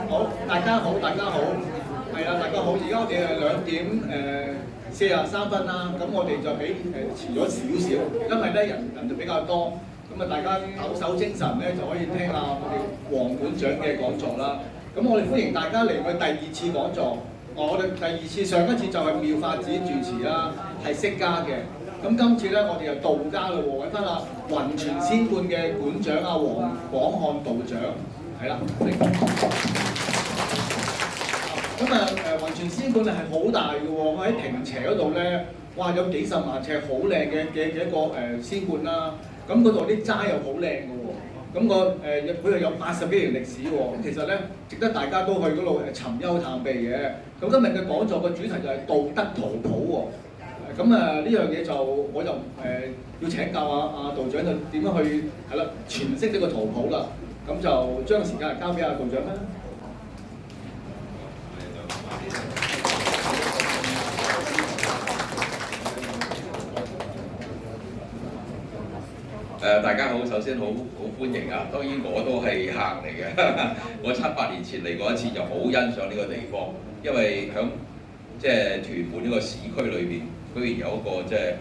好，大家好，大家好，係啦，大家好。而家我哋係2點43分啦，咁我哋就比遲咗少少，因為咧人就比較多，咁啊大家抖擻精神咧就可以聽下我哋黃館長嘅講座啦。咁我哋歡迎大家嚟去第二次講座。我哋第二次上一次就係妙法寺主持啦，係釋迦嘅。咁今次咧我哋又道家嘞喎，揾翻阿雲泉仙觀嘅館長阿黃廣漢道長，係啦。咁雲泉仙觀係好大嘅喎，我喺亭斜嗰度咧，哇有幾十萬尺好靚嘅一個仙觀啦。咁嗰度啲齋又好靚嘅喎，咁佢又有80幾年歷史喎。咁其實咧值得大家都去嗰度尋幽探秘嘅。咁今日嘅講座嘅主題就係道德圖譜喎。咁呢樣嘢就我就要請教阿道長就點樣去係啦詮釋呢個圖譜啦。咁就將時間交俾阿道長啦。大家好，首先好歡迎啊！當然我都係客嚟嘅，我7、8年前嚟過一次，就好欣賞呢個地方，因為響即係屯門呢個市區裏邊，居然有一個即係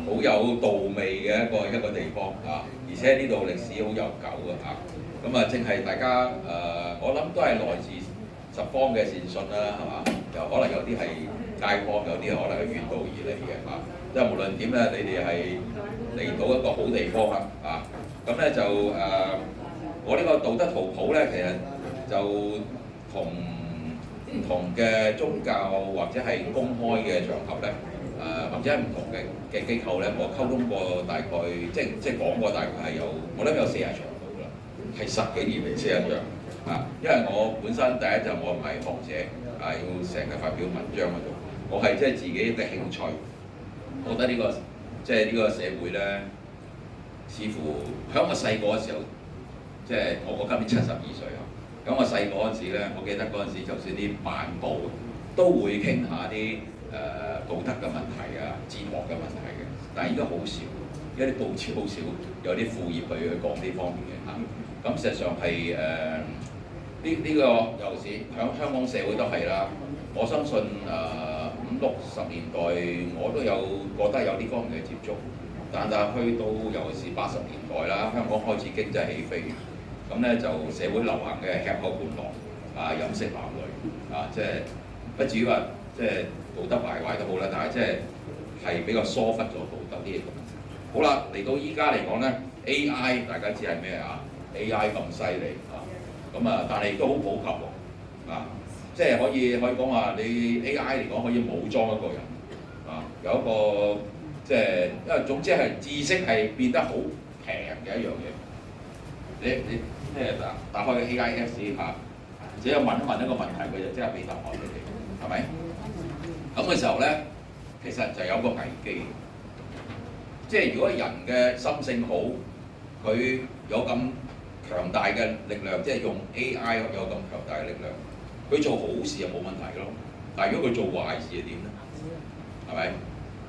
好有道味嘅一個地方啊！而且呢度歷史好悠久嘅嚇，咁正係大家我諗都係來自十方嘅善信啦，係嘛？又可能有啲係街坊，有啲可能係遠道而嚟嘅嚇。即係無論點咧，你哋係嚟到一個好地方啦啊！咁咧就我呢個道德圖譜咧，其實就同唔同嘅宗教或者係公開嘅場合咧，或者係唔同嘅機構咧，我溝通過大概即係講過大概係有，我諗有40場到啦，係10幾年嚟41場啊！因為我本身第一就我唔係學者啊，要成日發表文章嗰度，我係即係自己嘅興趣。我覺得呢個即係呢個社會咧，似乎喺我細個嘅時候，即係我今年72歲啊。咁我細個嗰陣時咧，我記得嗰陣時就算啲晚報都會傾下啲道德嘅問題啊、哲學嘅問題嘅。但係而家好少，因為啲報紙好少有啲副頁去講呢方面嘅嚇。咁事實上係呢個尤其是喺香港社會都係啦。我相信50、60年代我都有覺得有呢方面嘅接觸，但係去到尤其是80年代啦，香港開始經濟起飛，咁咧就社會流行嘅吃喝玩樂啊、飲食男女啊，即係不至於話即係道德敗壞都好啦，但係即係比較疏忽咗道德啲嘢。好啦，嚟到依家嚟講咧 ，AI 大家知係咩啊 ？AI 咁犀利啊，但係都好普及喎啊！即係可以講話，你 AI 嚟講可以武裝一個人啊，有一個即係因為總之係知識係變得好平嘅一樣嘢。你即係打開個 AI Apps 嚇，只有問一個問題，佢就即刻俾答案俾你，係咪？咁嘅時候咧，其實就有個危機。即係如果人嘅心性好，佢有咁強大嘅力量，即係用 AI 有咁強大嘅力量。佢做好事就冇問題咯，但係如果佢做壞事係點咧？係咪？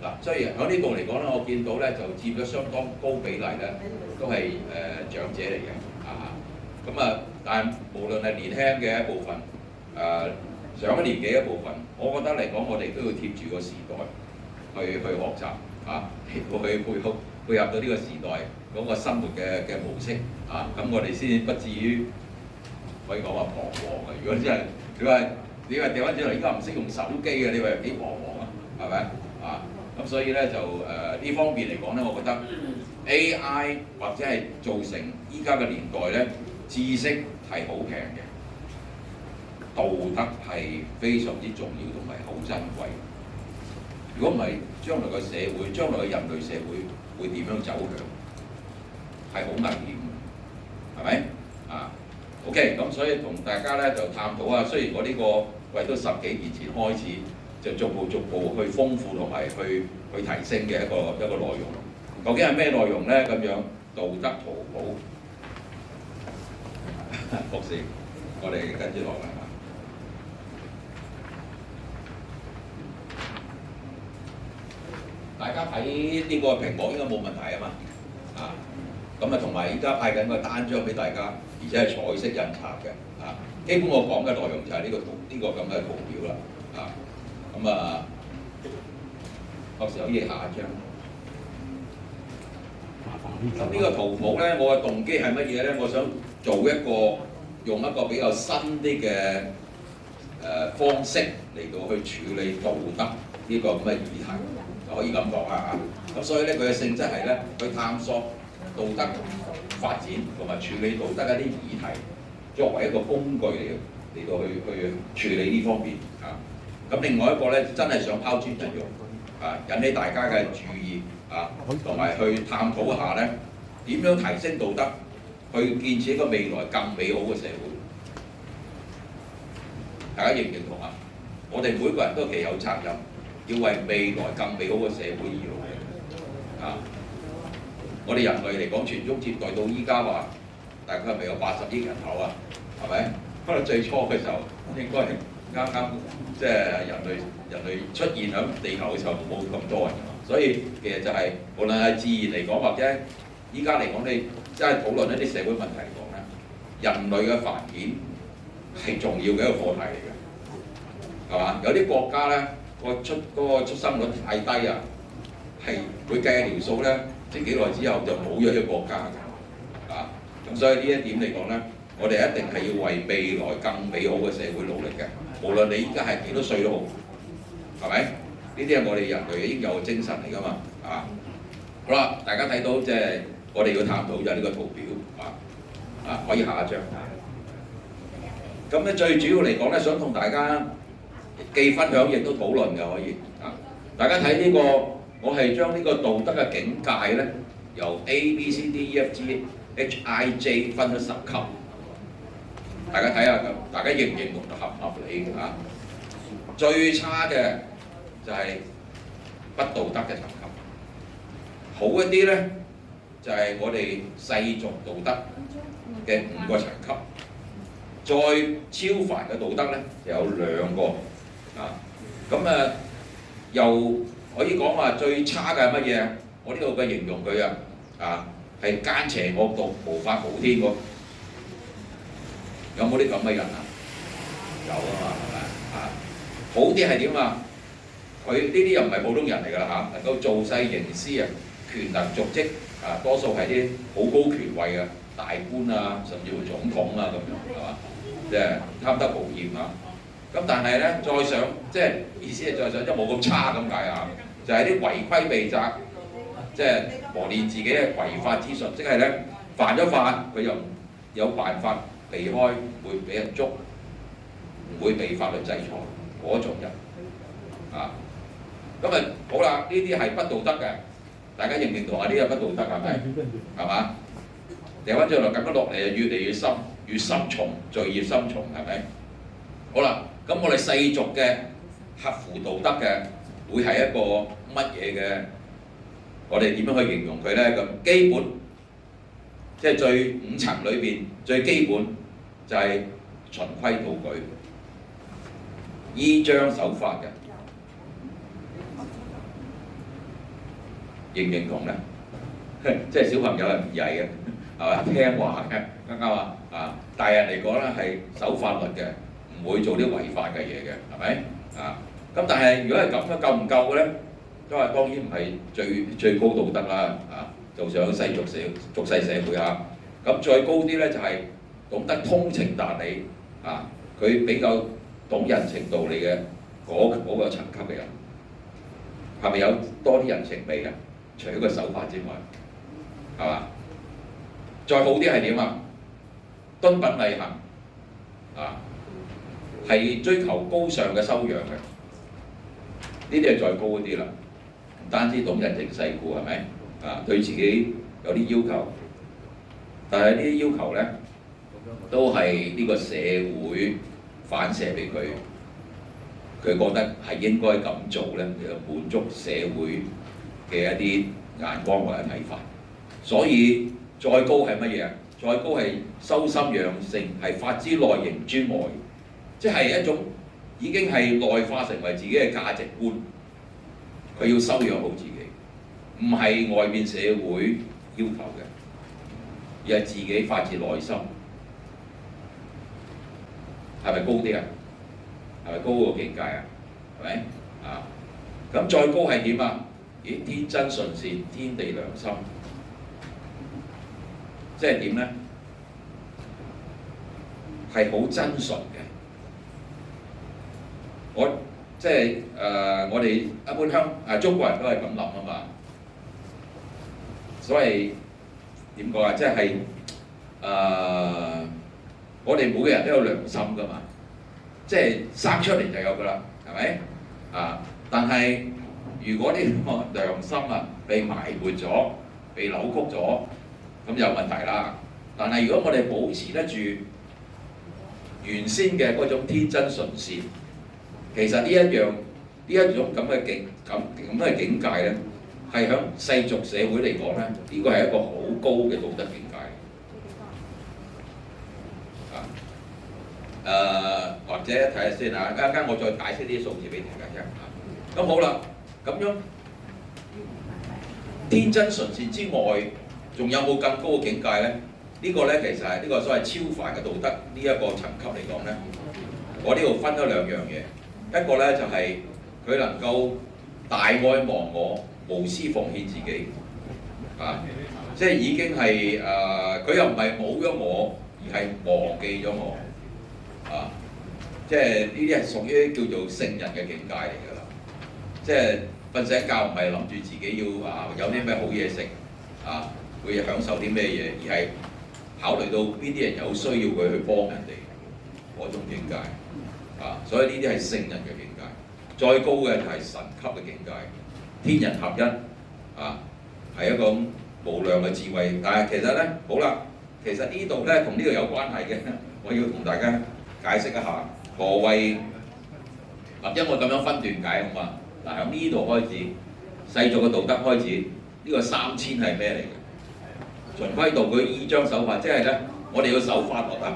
嗱，所以喺呢度嚟講咧，我見到咧就佔咗相當高比例咧，都係長者嚟嘅啊。但係無論係年輕嘅一部分，上一年紀一部分，我覺得嚟講，我哋都要貼住個時代去學習啊，去配合到呢個時代嗰個生活嘅模式啊，咁我哋先不至於可以講話彷徨嘅。如果真係你話掉翻轉頭，而家唔識用手機嘅，你話幾彷徨啊？係咪啊？咁所以咧就呢方面嚟講咧，我覺得 AI 或者係造成依家嘅年代咧，知識係好平嘅，道德係非常之重要同埋好珍貴。如果唔係，將來嘅社會，將來嘅人類社會點樣走向？係好危險嘅，係咪啊？OK， 咁所以同大家咧就探討下，雖然我呢個都10幾年前開始，就逐步去豐富同埋去提升嘅一個內容。究竟係咩內容咧？咁樣道德圖譜，博士，我哋跟住落嚟。大家睇呢個屏幕應該冇問題啊嘛，啊咁啊，同埋依家派緊個單張俾大家，而且係彩色印刷嘅啊。基本我講嘅內容就係呢個圖，呢個咁嘅圖表啦啊。咁啊，到時可以下一張。咁呢個圖譜咧，我嘅動機係乜嘢咧？我想做一個用一個比較新啲嘅方式嚟到去處理道德呢個咁嘅議題，可以咁講啊嚇。咁所以咧，佢嘅性質係咧，去探索道德發展同埋處理道德一啲議題，作為一個工具嚟到去處理呢方面啊。咁另外一個咧，真係想拋磚引玉啊，引起大家嘅注意啊，同埋去探討一下咧點樣提升道德，去建設一個未來更美好嘅社會。大家認唔認同啊？我哋每個人都其有責任，要為未來更美好嘅社會而努力啊！我哋人類嚟講，傳宗接代到依家話，大概係咪有80億人口啊？係咪？可能最初嘅時候應該係啱即係人類出現喺地球嘅時候冇咁多人，所以其實就係、無論係自然嚟講，或者依家嚟講，你即係討論一啲社會問題嚟講咧，人類嘅繁衍係重要嘅一個課題嚟嘅，係嘛？有啲國家咧個出生率太低啊，係會計條數咧，即幾耐之後就冇咗一個國家嘅，啊！咁所以呢一點嚟講咧，我哋一定係要為未來更美好嘅社會努力嘅，無論你依家係幾多歲都好，係咪？呢啲係我哋人類應有嘅精神嚟㗎嘛，啊！好啦，大家睇到即係我哋要探討就係呢個圖表，可以下一張。咁咧最主要嚟講咧，想同大家既分享亦都討論嘅可以啊！大家睇呢個，我係將呢個道德嘅境界咧，由 A、B、C、D、E、F、G、H、I、J 分咗10級。大家睇下咁，大家認唔認同合唔合理啊？最差嘅就係不道德嘅層級，好一啲咧就係我哋世俗道德嘅5個層級。再超凡嘅道德咧，就有2個啊！咁又可以講話最差嘅係乜嘢？我呢度嘅形容佢係奸邪惡毒、無法無天喎。有冇啲咁嘅人啊？有啊嘛，係咪啊？好啲係點啊？佢呢啲又唔係普通人嚟㗎啦嚇，能夠造勢營私啊，權能瀆職啊，多數係啲好高權位嘅大官啊，甚至乎總統啊咁樣，係嘛？即係貪得無厭啊！咁但係咧，再上即係意思係再上，即係冇咁差咁解啊！就係啲違規避責，即係磨練自己嘅違法之術，即係咧犯咗法，佢又有辦法避開，唔會俾人捉，唔會被法律制裁嗰種人啊！咁好啦，呢啲係不道德嘅，大家認唔認同啊？呢啲係不道德係咪？係嘛？掉翻轉來，咁樣落嚟就越嚟越深。越深重，罪孽深重，係咪？好啦，咁我哋世俗嘅合乎道德嘅，會係一個乜嘢嘅？我哋點樣去形容佢咧？咁基本，即係最5層裏邊最基本就係循規蹈矩、依章守法嘅，認唔認同咧？即係小朋友係唔曳嘅，係嘛？聽話嘅，啱唔啱啊？大人嚟講咧係守法律嘅，唔會做啲違法嘅嘢嘅，係咪？咁但係如果係咁樣夠唔夠嘅咧？都係當然唔係最高道德啦，就想俗世社會啊。咁再高啲咧就係懂得通情達理佢比較懂人情道理嘅嗰個層級嘅人，係咪有多啲人情味啊？除咗個守法之外，係嘛？再好啲係點啊？敦品禮行係追求高尚嘅修養嘅，呢啲係再高一啲啦。唔單止懂人情世故係咪？對自己有啲要求，但係呢啲要求咧，都係呢個社會反射俾佢，佢覺得係應該咁做咧，嚟滿足社會嘅一啲眼光或者睇法。所以再高係乜嘢啊？再高係修心養性，係發之內形專外，即係一種已經係內化成為自己嘅價值觀。佢要修養好自己，唔係外面社會要求嘅。而係自己發自內心，係咪高啲啊？係咪高個境界啊？係咪啊？咁再高係點啊？咦，天真純善，天地良心，即係點咧？係好真純嘅。即係我哋一般中國人都係咁諗啊嘛。所謂點講啊？即係我哋每個人都有良心噶嘛，即係生出嚟就有噶啦，係咪啊？但係如果呢個良心被埋沒咗、被扭曲咗，咁有問題啦。但係如果我哋保持得住原先嘅嗰種天真純善，其實呢一種咁嘅境界咧，係響世俗社會嚟講咧，呢個係一個好高嘅道德境界。或者睇下先啊，一陣間我再解釋啲數字俾大家聽。咁好啦，咁樣天真純善之外，仲有冇更高嘅境界咧？呢個咧其實係呢個所謂超凡嘅道德呢一個層級嚟講咧，我呢度分咗兩樣嘢。一個咧就係佢能夠大愛忘我，無私奉獻自己，即係已經係佢又唔係冇咗我，而係忘記咗我，即係呢啲係屬於叫做聖人嘅境界嚟㗎啦。即係瞓醒覺唔係諗住自己要有啲咩好嘢食會享受啲咩嘢，而係考慮到邊啲人有需要佢去幫人哋嗰種境界。所以呢啲係聖人嘅境界，再高嘅就係神級嘅境界，天人合一，係一個無量嘅智慧。但係其實咧，好啦，其實呢度咧同呢個有關係嘅，我要同大家解釋一下何謂，因為我咁樣分段解好嘛。嗱，喺呢度開始，世俗嘅道德開始，呢個3000係咩嚟嘅？循規蹈矩、依章守法，即係咧，我哋要守法律啊！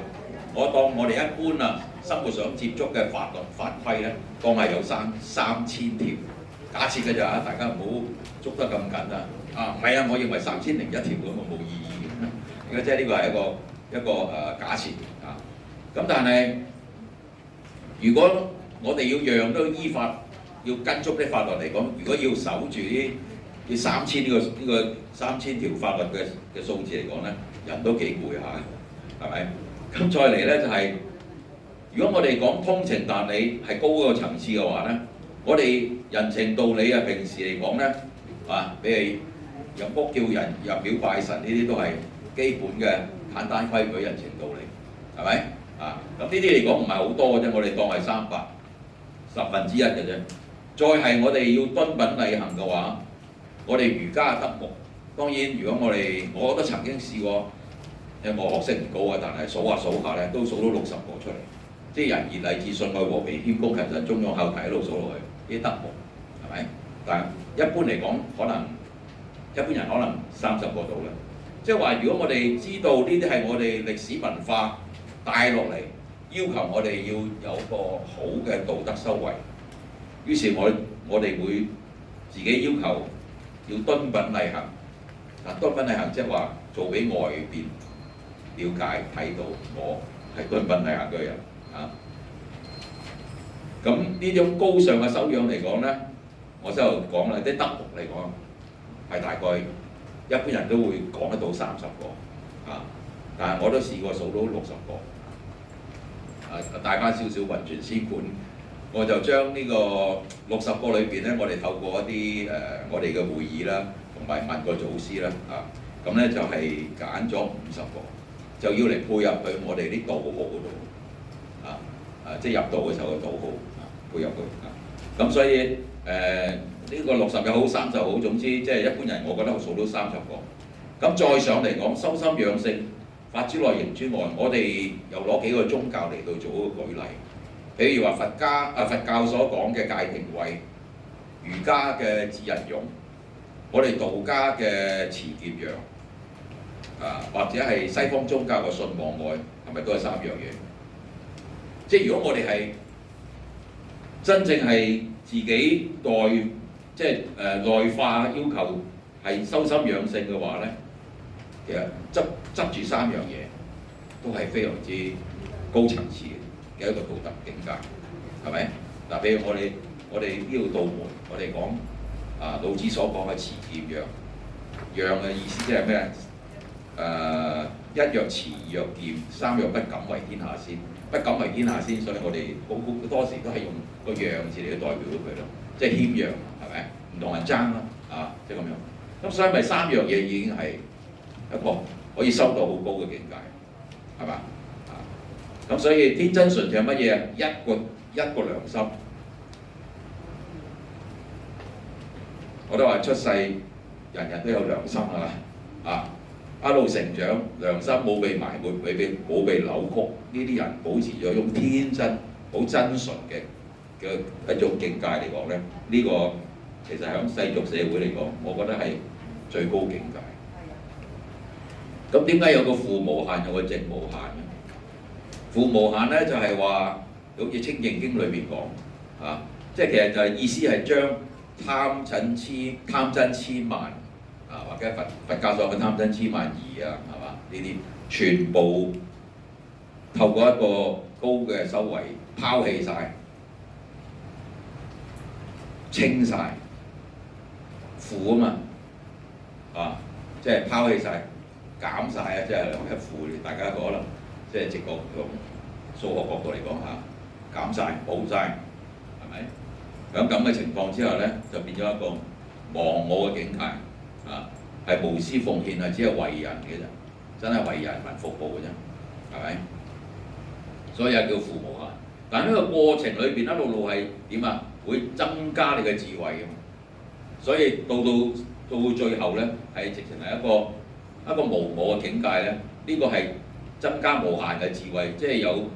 我當我哋一般生活上接觸嘅法律法規咧，當係有3000條，假設嘅咋，大家唔好捉得咁緊啊！唔係啊，我認為3001條咁冇意義嘅，而家即係呢個係一個假設啊。咁但係如果我哋要樣樣都依法，要跟足啲法律嚟講，如果要守住呢3000呢個3000條法律嘅數字嚟講咧，人都幾攰下，係咪？咁再嚟咧就係，如果我哋講通情達理係高個層次嘅話咧，我哋人情道理平時嚟講咧，比如入屋叫人入廟拜神呢啲都係基本嘅簡單規矩人情道理，係咪？咁呢啲嚟講唔係好多嘅啫，我哋當係1/10嘅啫。再係我哋要敦品禮行嘅話，我哋儒家嘅德目，當然如果我都曾經試過。因為我學識唔高但係數下咧，都數到60個出嚟，即係仁義禮智信愛和平謙恭謹慎忠勇孝悌一路數落去，啲德目係咪？但係一般嚟講，一般人可能30個到啦。即係話，如果我哋知道呢啲係我哋歷史文化帶落嚟，要求我哋要有個好嘅道德修為，於是我哋會自己要求要敦品禮行。敦品禮行即係話做俾外邊了解睇到我係敦品禮行嘅人咁呢種高尚嘅修養嚟講咧，我先頭講啦，啲德目嚟講係大概一般人都會講得到30個但係我都試過數到60個帶翻少少雲泉師管，我就將呢個60個裏邊咧，我哋透過一啲我哋嘅會議啦，同埋問過祖師啦咁咧就係揀咗50個。就要嚟配入去我哋啲道號嗰度即係入道嘅時候嘅道號配入去咁所以呢個60又好30又好，總之即係一般人我覺得我數到30個。咁再上嚟講修心養性、法之內形之外，我哋又攞幾個宗教嚟到做一個舉例。譬如話佛教所講嘅戒定慧，儒家嘅智仁勇，我哋道家嘅慈儉讓。或者係西方宗教嘅信望愛，係咪都係3樣嘢？即係如果我哋係真正係自己內化要求係修心養性嘅話咧，其實執住3樣嘢都係非常之高層次嘅一個道德境界，係咪？嗱，譬如我哋呢度道門，我哋講老子所講嘅持劍讓，讓嘅意思即係咩？一若持，二若劍，三若不敢為天下先。不敢為天下先，所以我哋好多時都係用個讓字嚟去代表到佢咯，即係謙讓，係咪？唔同人爭啦，即係咁樣。咁所以咪3樣嘢已經係一個可以收到好高嘅境界，係嘛？咁所以天真純正係乜嘢啊？一個良心。我都話出世，人人都有良心啊！一路成長，良心冇被埋沒，冇被扭曲。呢啲人保持咗一種天真、好真純嘅一種境界嚟講咧，呢個其實喺世俗社會嚟講，我覺得係最高境界。咁點解有個父無限，有個直無限嘅？父無限咧就係話，好似《清淨經》裏邊講即係其實就係意思係將貪嗔痴慢或者佛教所謂嘅貪嗔痴慢疑係嘛？呢啲全部透過一個高嘅修為拋棄晒、清晒、負嘛即係拋棄晒、減晒即係一負，大家可能即係直覺用數學角度嚟講減晒、冇晒，係咪？喺咁嘅情況之下咧，就變咗一個忘我嘅境界係無私奉獻只係為人嘅啫，真係為人民服務嘅啫，係咪？所以叫父無限。但係呢個過程裏邊一路係點啊？會增加你嘅智慧嘅嘛。所以到最後咧，係直情係一個無我嘅境界咧。呢個係增加無限嘅智慧，即係有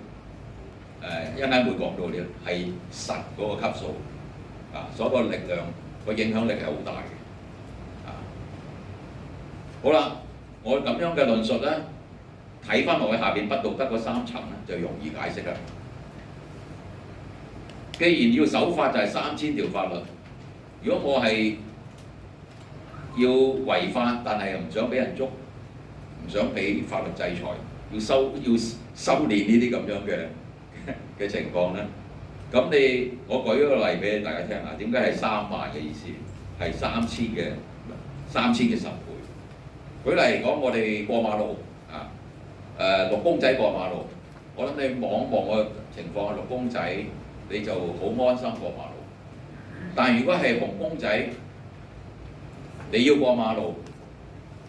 一陣間會講到呢，係神嗰個級數所個力量個影響力係好大嘅。好啦，我咁樣嘅論述咧，睇翻落去下邊不道德嗰3層咧，就容易解釋啦。既然要守法就係3000條法律，如果我係要違法，但係又唔想俾人捉，唔想俾法律制裁，要修練呢啲咁樣嘅情況咧，咁我舉一個例俾大家聽下，點解係3萬嘅意思？係3000嘅10倍。舉例嚟講，我哋過馬路綠公仔過馬路，我諗你望個情況係綠公仔，你就好安心過馬路。但係如果係紅公仔，你要過馬路，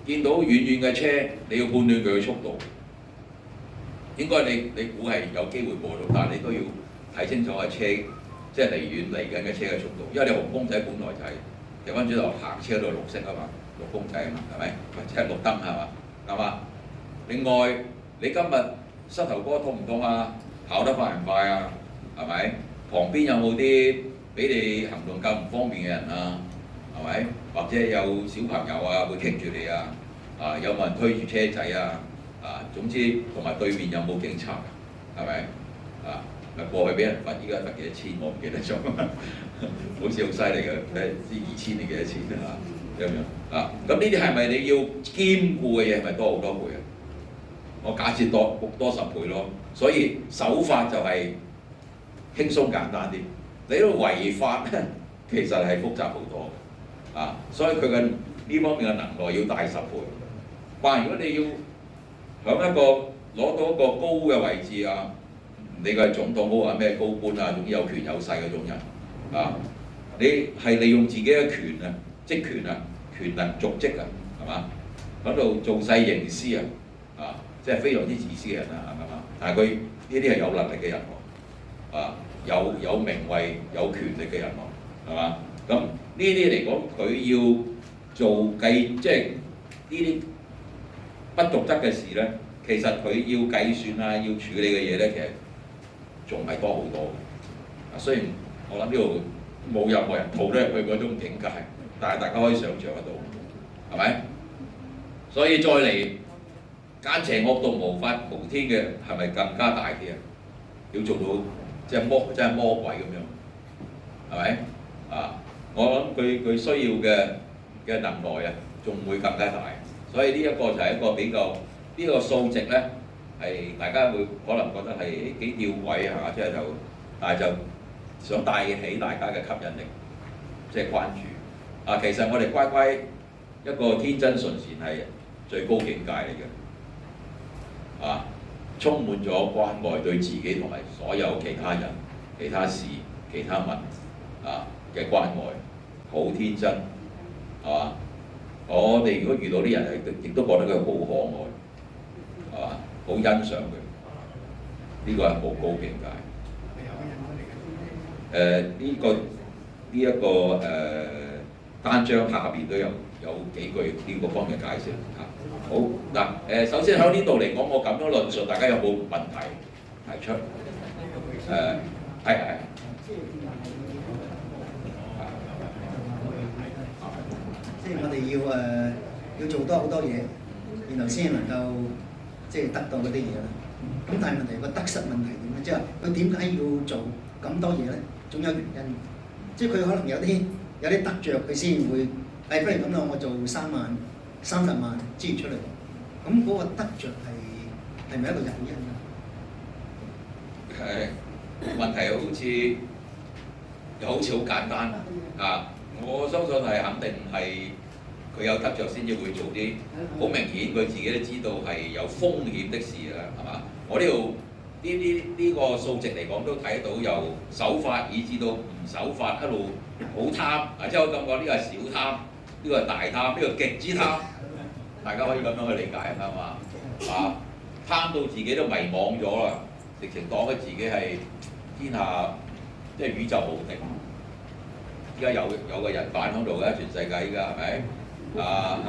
見到遠遠嘅車，你要判斷佢嘅速度。應該你估係有機會過到，但係你都要睇清楚個車，即係離遠嚟緊嘅車嘅速度。因為你紅公仔本來就係掉翻轉頭行車度綠色啊嘛。綠公仔啊嘛，係咪？或者係綠燈係嘛？另外，你今日膝頭哥痛唔痛啊？跑得快唔快啊？係咪？旁邊有冇啲俾你行動較唔方便嘅人啊？係咪？或者有小朋友會棘住你有冇人推住車仔總之同埋對面有冇警察係咪？過去俾人罰，依家罰幾多錢我唔記得咗，好似好犀利嘅，知2000定幾多錢咁樣咁呢啲係咪你要兼顧嘅嘢係咪多好多倍啊？我假設多10倍咯，所以守法就係輕鬆簡單啲，你都違法咧，其實係複雜好多所以佢嘅呢方面嘅能耐要大10倍。如果你要響一個攞到一個高嘅位置你嘅總統好話咩高官總之有權有勢嗰種人你係利用自己嘅權職權權能瀆職係嘛？喺度做勢營私即係非常之自私嘅人係嘛？但係佢呢啲係有能力嘅人有名位有權力嘅人係嘛？咁呢啲嚟講，佢要做即係呢啲不道德嘅事咧，其實佢要計算要處理嘅嘢咧，其實仲係多好多雖然我諗呢度冇任何人逃得入去嗰種境界，但係大家可以想像得到，係咪？所以再嚟奸邪惡毒無法無天嘅，係咪更加大啲要做到即係魔鬼咁樣，係咪？我諗佢需要嘅能耐仲會更加大，所以呢一個就係一個比較呢個數值咧係大家會可能覺得係幾吊詭嚇，即係就但係就想帶起大家嘅吸引力，即係關注啊！其實我哋乖乖一個天真純善係最高境界嚟嘅啊！充滿咗關愛對自己同埋所有其他人、其他事、其他物啊嘅關愛，好天真係嘛？我哋如果遇到啲人亦都覺得佢好可愛係嘛？好欣賞佢，呢個係好高境界。呢一個單張下邊都有幾句呢個方面解釋嚇。好嗱首先喺呢度嚟講，我咁樣論述，大家有冇問題提出？係。即係我哋要做多好多嘢，然後先能夠即係得到嗰啲嘢啦。咁但係問題個得失問題點咧？即係佢點解要做咁多嘢咧？總有原因。即係佢可能有啲得着，佢先會不如咁啦，我做3萬、30萬資源出嚟。咁嗰個得着係咪一個誘因啊？問題好似好簡單啊！我相信係肯定係佢有得着先至會做啲好明顯，佢自己都知道係有風險的事啦，係嘛？我呢度呢個數值嚟講都睇到由守法以至到唔守法一路好貪啊！即係我感覺呢個係小貪，呢個係大貪，呢個極之貪，大家可以咁樣去理解係嘛？啊，貪到自己都迷惘咗啦，直情當佢自己係天下即係宇宙無敵。依家有個人版喺度嘅，全世界依家係咪啊？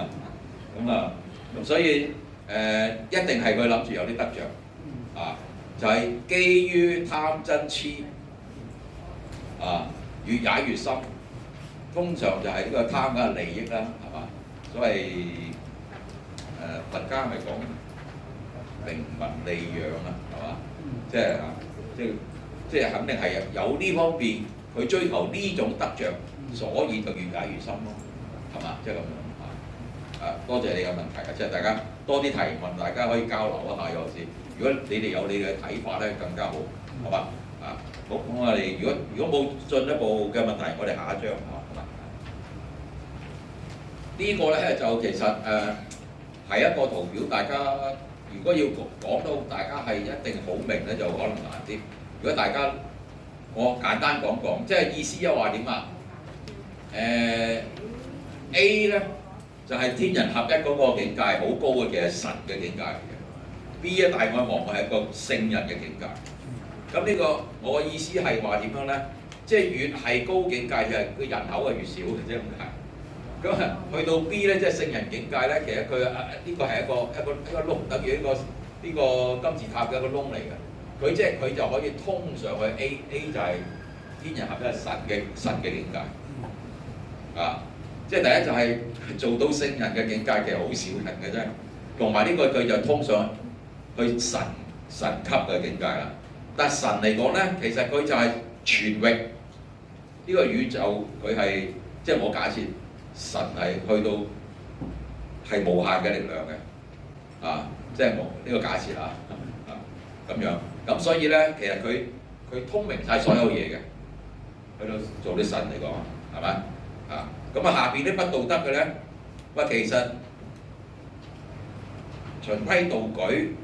咁所以一定係佢諗住有啲得着啊，就係基於貪嗔痴啊，越踩越深。通常就係呢個貪嘅利益啦，係嘛？所謂佛家咪講名聞利養啊，係嘛？即係肯定係有呢方面。佢追求呢種得着，所以就越解越深咯，係嘛？即係咁樣多謝你嘅問題啊！即係大家多啲提問，大家可以交流一下有時。如果你哋有你嘅睇法咧，更加好，係嘛？好，咁我哋如果冇進一步嘅問題，我哋下一章好嘛？呢個咧就其實係一個圖表，大家如果要講到大家係一定好明咧，就可能難啲。如果大家我簡單講講，即係意思一話點啊？A 咧就係天人合一嗰個境界，好高嘅，其實神嘅境界嚟嘅。B 咧大概望係一個聖人嘅境界。咁呢個我嘅意思係話點樣咧？即係越係高境界，就係佢人口係越少嘅啫咁解。咁去到 B 咧，即係聖人境界咧，其實佢呢個係一個窿，等於呢個金字塔嘅一個窿嚟嘅。佢就可以通上去 A 就係天人合一神嘅境界啊！即係第一就係做到聖人嘅境界，其實好少人嘅啫。同埋呢個佢就通上去神級嘅境界啦。但係神嚟講咧，其實佢就係全域呢個宇宙，佢係即係我假設神係去到係無限嘅力量嘅啊！即係我呢個假設啊咁樣。咁所以咧，其實佢通明晒所有嘢嘅，去到做啲神嚟講，係咪啊？咁下邊啲不道德嘅咧，其實循規蹈矩，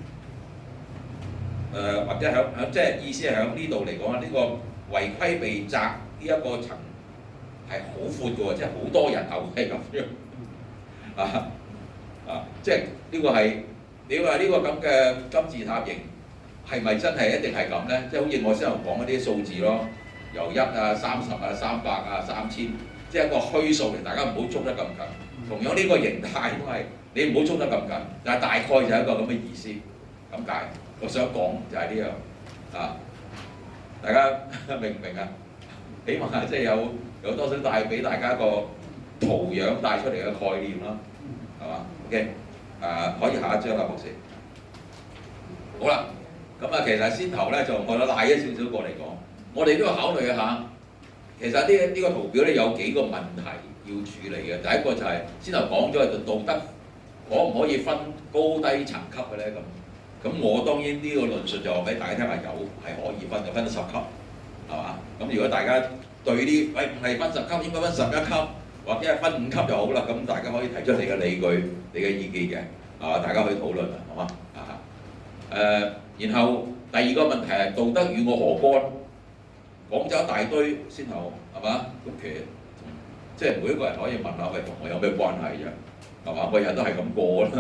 或者響即係意思係響呢度嚟講呢個違規避責呢一個層係好闊嘅喎，即係好多人口係咁樣即係呢個係你話呢個咁嘅金字塔形。係咪真係一定係咁咧？即係好似我先頭講嗰啲數字咯，由1啊、30啊、300啊、3000，即係一個虛數嚟，大家唔好捉得咁緊。同樣呢個形態都係你唔好捉得咁緊，但係大概就係一個咁嘅意思咁解。我想講就係呢樣啊，大家明唔明啊？起碼即係有多少帶俾大家個圖樣帶出嚟嘅概念啦，係嘛 ？OK， 可以下一張啦，博士。好啦。咁其實先頭咧就我拉一少少過嚟講，我哋都要考慮一下。其實呢個圖表咧有幾個問題要處理嘅。第一個就係先頭講咗係道德可唔可以分高低層級嘅咧？咁我當然呢個論述就話俾大家聽話有係可以分嘅，分到10級，係嘛？咁如果大家對啲喂唔係分10級，應該分11級，或者係分5級就好啦。咁大家可以提出你嘅理據、你嘅意見嘅，大家可以討論啊，好嘛？然後第二個問題係道德與我何干？講咗一大堆先後，係嘛？咁其實即係每一個人可以問下，喂，同我有咩關係啫？係嘛？每日都係咁過啦，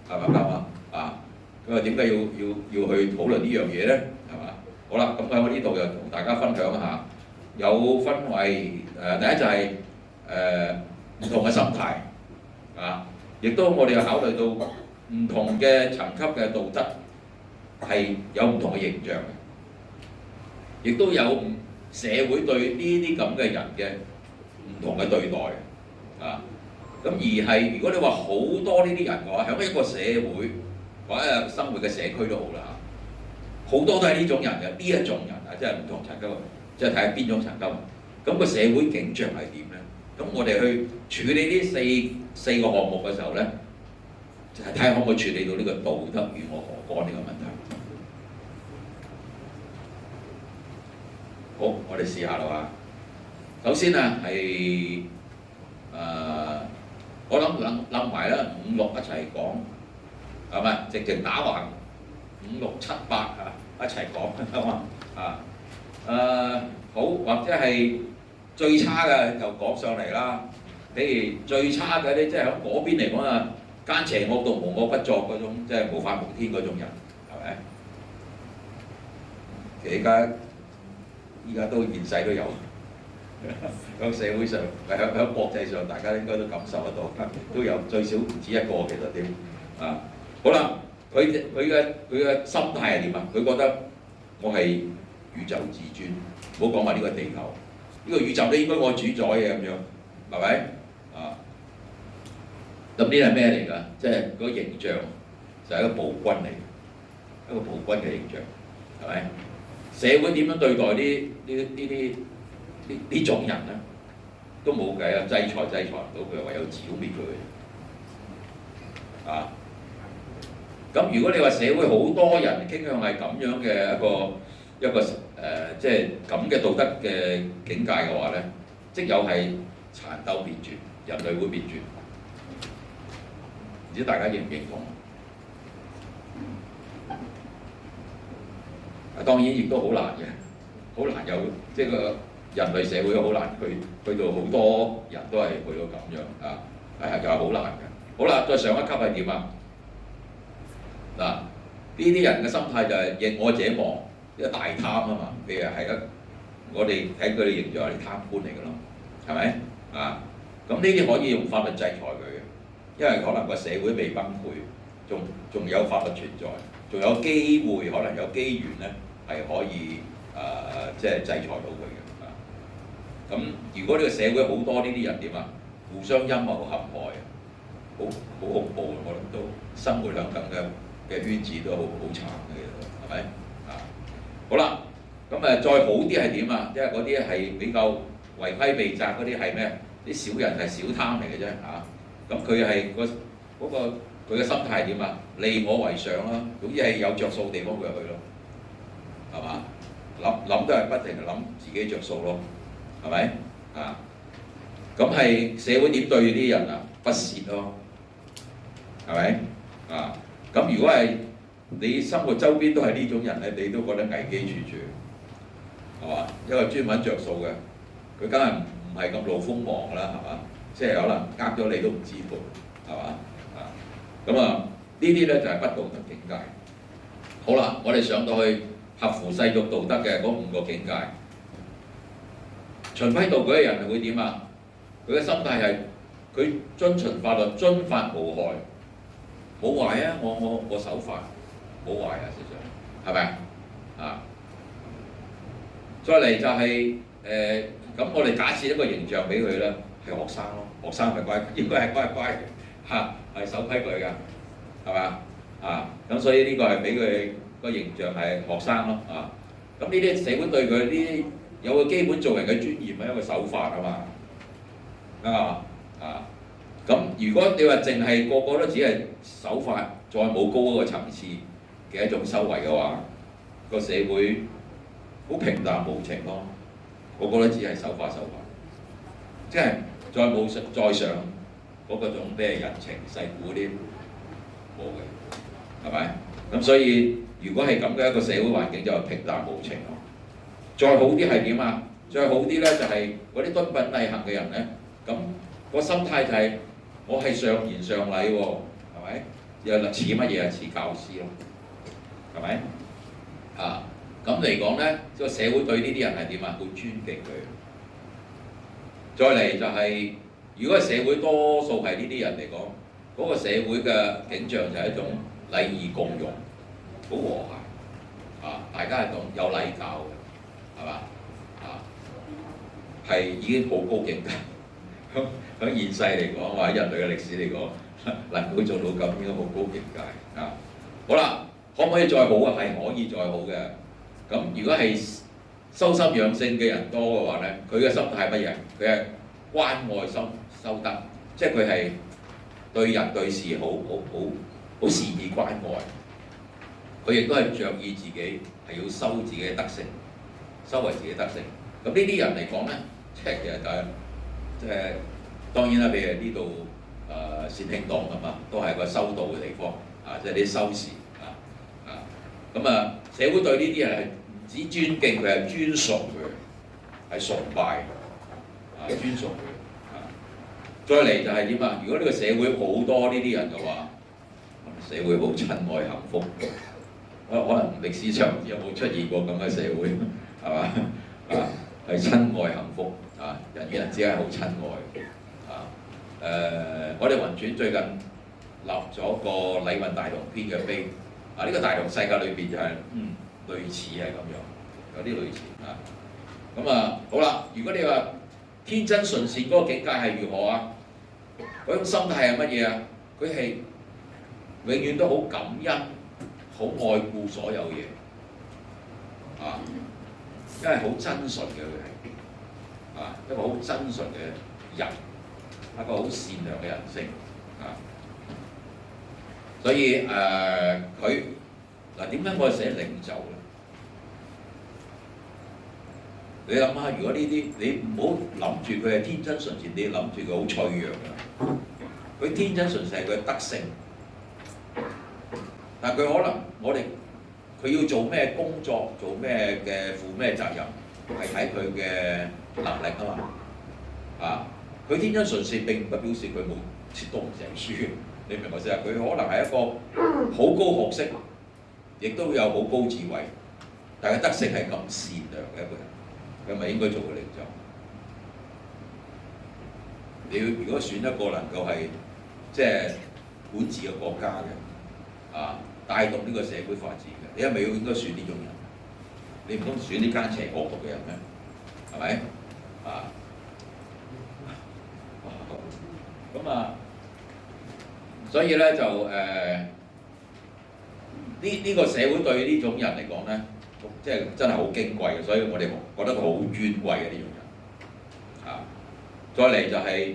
係咪啱啊？咁啊點解要去討論呢樣嘢咧？係嘛？好啦，咁喺我呢度就同大家分享一下，有分為第一就係唔同嘅心態亦都我哋要考慮到唔同嘅層級嘅道德係有唔同嘅形象嘅，亦都有社會對呢啲咁嘅人嘅唔同嘅對待咁而係如果你話好多呢啲人嘅話，喺一個社會或者生活嘅社區都好啦好多都係呢種人嘅，呢一種人即係唔同層級，即係睇下邊種層級。咁個社會景象係點咧？咁我哋去處理呢四個項目嘅時候咧，就係睇下可唔可以處理到呢個道德與我何干呢個問題。好，我哋試下啦首先係我諗埋啦5、6一齊講，係咪？直情打橫5、6、7、8一齊講，係嘛？好，或者係最差嘅就講上嚟啦。譬如最差嘅啲，即係喺嗰邊嚟講奸邪惡毒、無惡不作嗰種，即係無法無天嗰種人，係咪？其實依家都現世都有，喺社會上，喺國際上，大家應該都感受得到，都有最少唔止一個其實點好啦，佢嘅心態係點啊？佢覺得我係宇宙至尊，唔好講話呢個地球，呢個宇宙都應該我主宰嘅咁樣，係咪？咁呢係咩嚟㗎？即係個形象就係一個暴君嚟，一個暴君嘅形象，係咪？社會點樣對待呢種人咧？都冇計啊！制裁唔到佢，唯有剿滅佢。咁如果你話社會好多人傾向係咁樣嘅一個即係咁嘅道德嘅境界嘅話咧，即有係殘鬥滅絕，人類會滅絕。唔知大家認唔認同？當然亦都好難嘅，好難有即係個人類社會好難去到好多人都係去到咁樣就係好難嘅。好啦，再上一級係點啊？嗱，呢啲人嘅心態就係逆我者亡，一個大貪啊嘛。譬如係我哋睇佢哋形象係貪官嚟嘅咯，係咪咁呢啲可以用法律制裁佢嘅，因為可能個社會未崩潰，仲有法律存在，仲有機會，可能有機緣咧係可以即係制裁到佢嘅。咁如果呢個社會好多呢啲人點啊？互相陰謀陷害，好恐怖嘅，我諗都生活喺咁嘅圈子都好慘嘅，係咪好啦，咁再好啲係點啊？因為嗰啲係比較違規避責嗰啲係咩？啲小人係小貪嚟嘅啫咁佢係佢嘅心態係點啊？利我為上啦，總之係有着數地方佢就去咯，係嘛？諗都係不停諗自己着數咯，係咪咁係社會點對啲人啊？不屑咯，係咪咁如果係你生活周邊都係呢種人咧，你都覺得危機處處，係嘛？因為專揾着數嘅，佢梗係唔係咁露鋒芒啦，係嘛？即係可能呃咗你都唔知道，係嘛？咁呢啲咧就係不道德境界。好啦，我哋上到去合乎世俗道德嘅嗰5個境界，循規蹈矩嘅人係會點啊？佢嘅心態係佢遵循法律，遵法無害，冇壞啊！我守法冇壞啊，事實上係咪再嚟就係咁我哋假設一個形象俾佢啦，係學生咯，學生係乖，應該係乖嘅係守規矩㗎，係嘛咁所以呢個係俾佢個形象係學生咯咁呢啲社會對佢呢啲有個基本做人嘅尊嚴，係一個守法啊嘛咁咁如果你話淨係個個都只係守法，再冇高嗰個層次嘅一種修為嘅話，個社會好平淡無情咯。個個都只係守法，即係再冇再上嗰種咩人情世故嗰啲冇嘅，係咪？咁所以如果係咁嘅一個社會環境就係平淡無情咯。再好啲係點啊？再好啲咧就係嗰啲敦品禮行嘅人咧，咁個心態就係我係上言上禮喎，係咪？又似乜嘢啊？似教師咯，係咪？啊，咁嚟講咧，個社會對呢啲人係點啊？會尊敬佢。再嚟就係，如果社會多數係呢啲人嚟講，嗰個社會嘅景象就係一種禮義共融，好和諧啊！大家係咁有禮教嘅，係嘛？啊，係已經好高境界。喺現世嚟講，或者人類嘅歷史嚟講，能夠做到咁已經好高境界啊！好啦，可唔可以再好啊？係可以再好嘅。咁如果係修心養性嘅人多嘅話咧，佢嘅心態係乜嘢？佢係關愛心修德，即係佢係對人對事好善意關愛。佢亦都係着意自己係要修自己嘅德性，修為自己嘅德性。咁呢啲人嚟講咧，即係其實就係即係當然啦，譬如呢度善慶堂咁啊，都係個修道嘅地方啊，即係啲修士咁啊，社會對呢啲人係唔止尊敬佢，係尊崇佢，係崇拜尊崇佢再嚟就係點啊？如果呢個社會好多呢啲人嘅話，社會好親愛幸福。可能歷史上有冇出現過咁嘅社會係嘛？係親愛幸福啊！人與人之間好親愛我哋雲傳最近立咗個禮運大同篇嘅碑呢個大同世界裏邊就係類似係咁樣，有啲類似好啦，如果你話天真純善嗰個境界係如何啊？嗰種心態係乜嘢啊？佢係永遠都好感恩、好愛顧所有嘢因為好真純嘅佢係一個好真純嘅人，一個好善良嘅人性所以佢點解我寫領袖咧？你諗下，如果呢啲你唔好諗住佢係天真純善，你諗住佢好脆弱㗎。佢天真純善係佢嘅德性，但係佢可能佢要做咩工作，做咩嘅負咩責任，係睇佢嘅能力佢天真純善並不表示佢冇讀唔成書，你明我意思啊？佢可能係一個好高學識，亦都有好高智慧，但係德性係咁善良嘅一個人，佢咪應該做個領袖？你如果選一個能夠係即係管治嘅國家嘅帶動呢個社會發展嘅，你係咪應該選呢種人？你唔通選啲奸邪惡毒嘅人咩？係咪所以咧就呢個社會對呢種人嚟講咧，即係真係好矜貴嘅，所以我哋覺得佢好尊貴嘅呢種人再嚟就係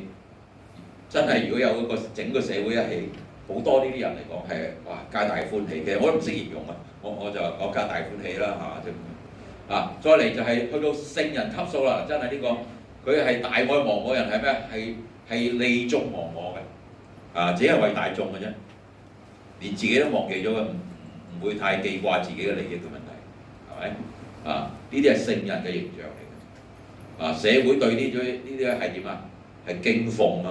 真係如果有一個整個社會一起，好多呢啲人嚟講係哇皆大歡喜嘅，我都唔識形容我就講皆大歡喜啦再嚟就係去到聖人級數啦，真係呢個佢係大愛忘我人係咩？係利眾忘我嘅只係為大眾嘅啫，連自己都忘記咗嘅，唔會太記掛自己嘅利益嘅問題，係咪呢啲係聖人嘅形象嚟嘅社會對呢啲係點啊？係敬奉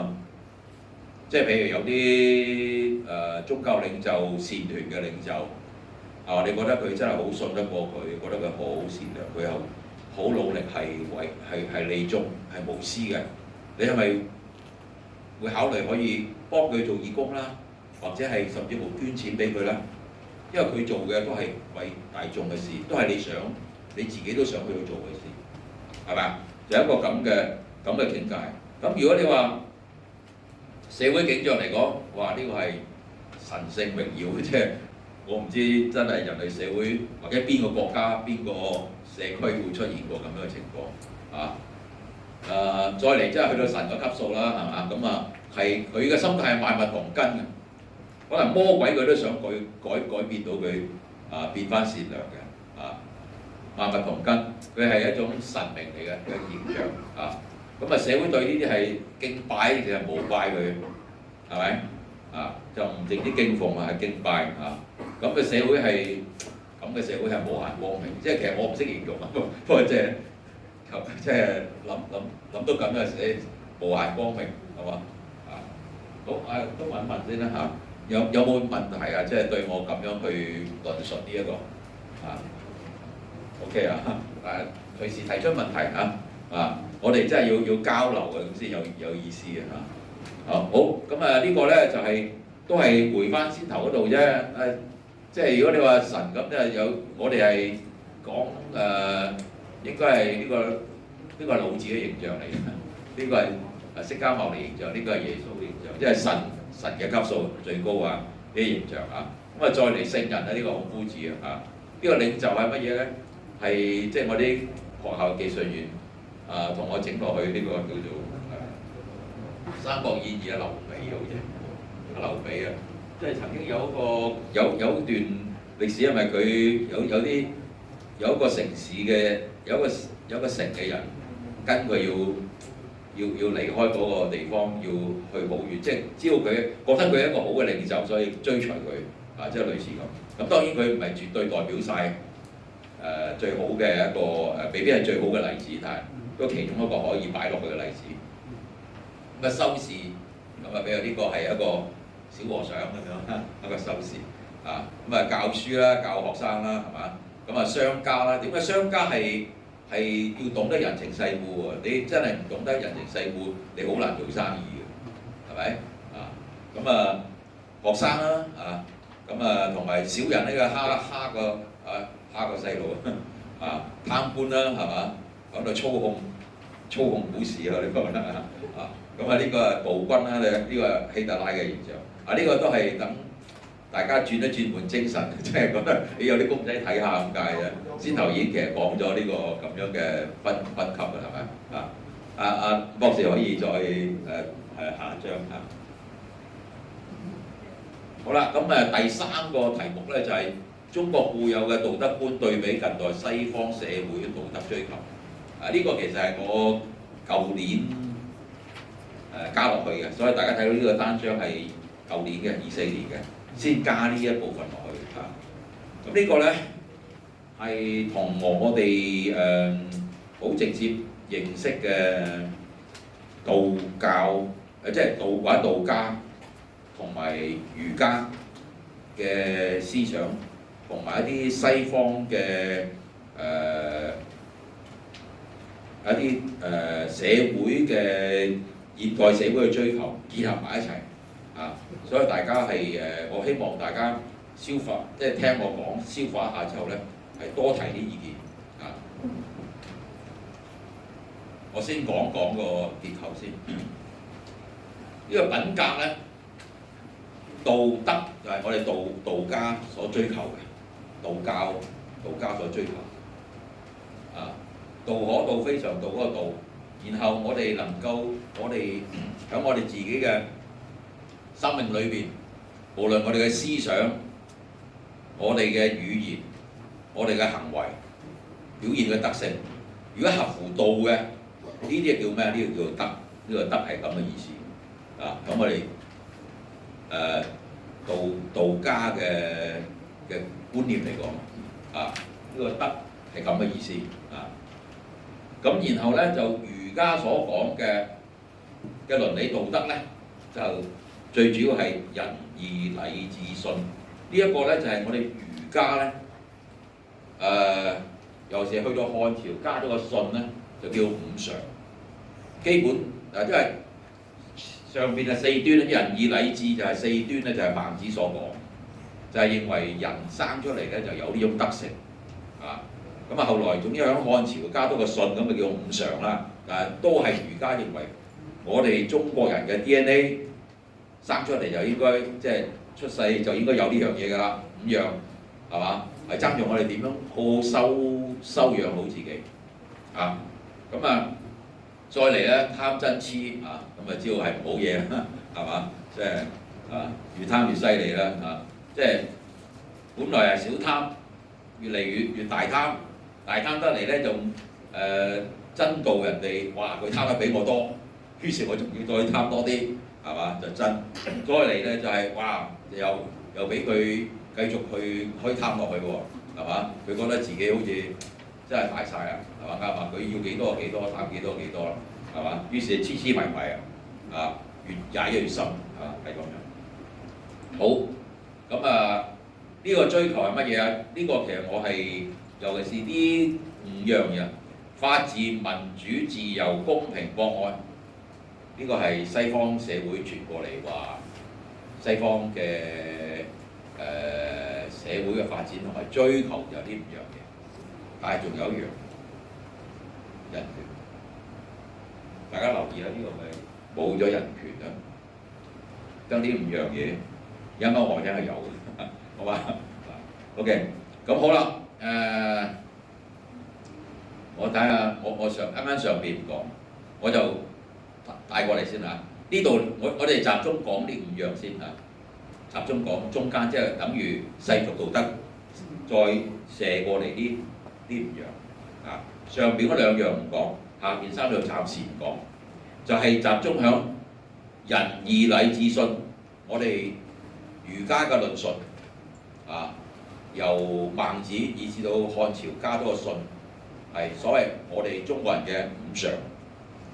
即係譬如有啲宗教領袖、善團嘅領袖你覺得佢真係好信得過佢，覺得佢好善良，佢又好努力係利眾係無私嘅，你係咪會考慮可以幫佢做義工啦，或者係甚至乎捐錢俾佢啦？因為佢做嘅都係為大眾嘅事，都係你自己都想去做嘅事，係咪？就一個咁嘅境界。咁如果你話社會景象嚟講，哇！呢個係神聖榮耀，即係我唔知真係人類社會或者邊個國家、邊個社區會出現過咁樣嘅情況再嚟即係去到神嘅級數啦，係嘛？咁係佢嘅心態係萬物同根嘅，可能魔鬼佢都想改變到佢變翻善良嘅萬物同根，佢係一種神明嚟嘅形象咁社會對呢啲係敬拜定係膜拜佢，係咪就唔淨啲敬奉係敬拜咁嘅社會係無限光明，即係其實我唔識形容不過即係諗到咁嘅寫無限光明係嘛好都問一問先啦有冇問題即係對我咁樣去論述呢一個OK 隨時提出問題我哋真係要交流嘅咁先有意思嘅好咁呢個咧就係都係回翻先頭嗰度啫即係如果你話神咁我哋係講應該係呢個係老子嘅形象嚟嘅，呢個係釋迦牟尼形象，呢個係耶穌嘅形象，即係神嘅級數最高呢啲形象咁再嚟聖人呢個孔夫子呢個領袖係乜嘢咧？係即係我啲學校技術員同我整落去呢個叫做《三國演義》劉備好似劉備即係曾經有段歷史，因為佢有一個城市嘅有一個城嘅人跟佢要離開嗰個地方，要去好遠，即係只要佢覺得佢係一個好嘅領袖，所以追隨佢即係類似咁。咁當然佢唔係絕對代表晒最好嘅一個未必係最好嘅例子，但係都其中一個可以擺落去嘅例子。咁修士咁比如呢個係一個小和尚咁樣一個修士教書啦，教學生啦，係嘛？咁商家啦，點解商家係要懂得人情世故喎？你真係唔懂得人情世故，你好難做生意嘅，係咪？學生啦同埋小人呢個蝦個細路貪官啦，係嘛？講到操控股市呢個啦咁呢個係暴君啦，呢個係希特拉嘅形象呢個都係等大家轉一轉換精神，即係覺得你有啲公仔睇下咁解啫。先頭已經其實講咗呢個咁樣嘅分級嘅係咪博士可以再下一張好啦，咁第三個題目咧就係中國固有嘅道德觀對比近代西方社會嘅道德追求。呢個其實係我舊年加落去嘅，所以大家睇到呢個單張係舊年嘅24年嘅，先加呢一部分落去咁呢個咧係同我哋好直接認識嘅道教即係道家同埋儒家嘅思想，同埋一啲西方嘅一啲社會嘅現代社會嘅追求結合埋一齊所以大家係我希望大家消化，即係聽我講消化一下之後咧，係多提啲意見我先講個結構先。呢個品格咧，道德就係我哋道家所追求嘅，道家所追求道可道非常道嗰個道，然後我哋能夠喺我哋自己嘅生命裏邊，無論我哋嘅思想、我哋嘅語言、我哋嘅行為表現嘅特性，如果合乎道嘅，呢啲叫咩？呢個叫德，呢個德係咁嘅意思咁我哋道家嘅觀念嚟講呢個德係咁嘅意思咁然後咧就儒家所講嘅倫理道德咧，就最主要係仁義禮智信。呢一個咧就係我哋儒家咧尤其是去到漢朝加咗個信咧，就叫五常。基本因為上邊係四端，仁義禮智就係四端咧，就係孟子所講，就係認為人生出嚟咧就有呢種德性咁後來總之喺漢朝加多個信，咁就叫五常啦。都係儒家認為我哋中國人嘅 DNA 生出嚟就應該即係出世就應該有呢樣嘢㗎啦，五樣係嘛？係爭住我哋點樣好好修養好自己再嚟咧貪嗔痴咁知道係唔好嘢啦係嘛？即係越貪越犀利啦即係本來係小貪，越嚟越大貪，大貪得嚟咧就真到人哋，哇！佢貪得比我多，於是我仲要再貪多啲，係嘛？就真，再嚟咧就係、哇！又俾佢繼續去開貪落去喎，係嘛？佢覺得自己好似真係大晒啦，係嘛？啱啊！佢要幾多就幾多，貪幾多幾多啦，係嘛？於是黐黐埋埋越踩越深係咁樣。好，咁呢個追求係乜嘢啊？呢個其實我係尤其是呢5樣嘢，法治、民主、自由、公平、博愛，呢個係西方社會傳過嚟話西方嘅社會嘅發展同埋追求就呢5樣嘢，但係仲有一樣人權，大家留意啦，呢個咪冇咗人權啦，將呢5樣嘢一啱我聽係有嘅，好嘛？OK， 咁好啦，我睇下我啱啱上邊唔講，我就帶過嚟先嚇。呢度我哋集中講呢5樣先嚇，集中講中間即係等於世俗道德，再射過嚟呢5樣上邊嗰2樣唔講，下邊3樣暫時唔講，就係、集中響仁義禮智信，我哋儒家嘅論述由孟子以至到漢朝加多個信，係所謂我哋中國人嘅5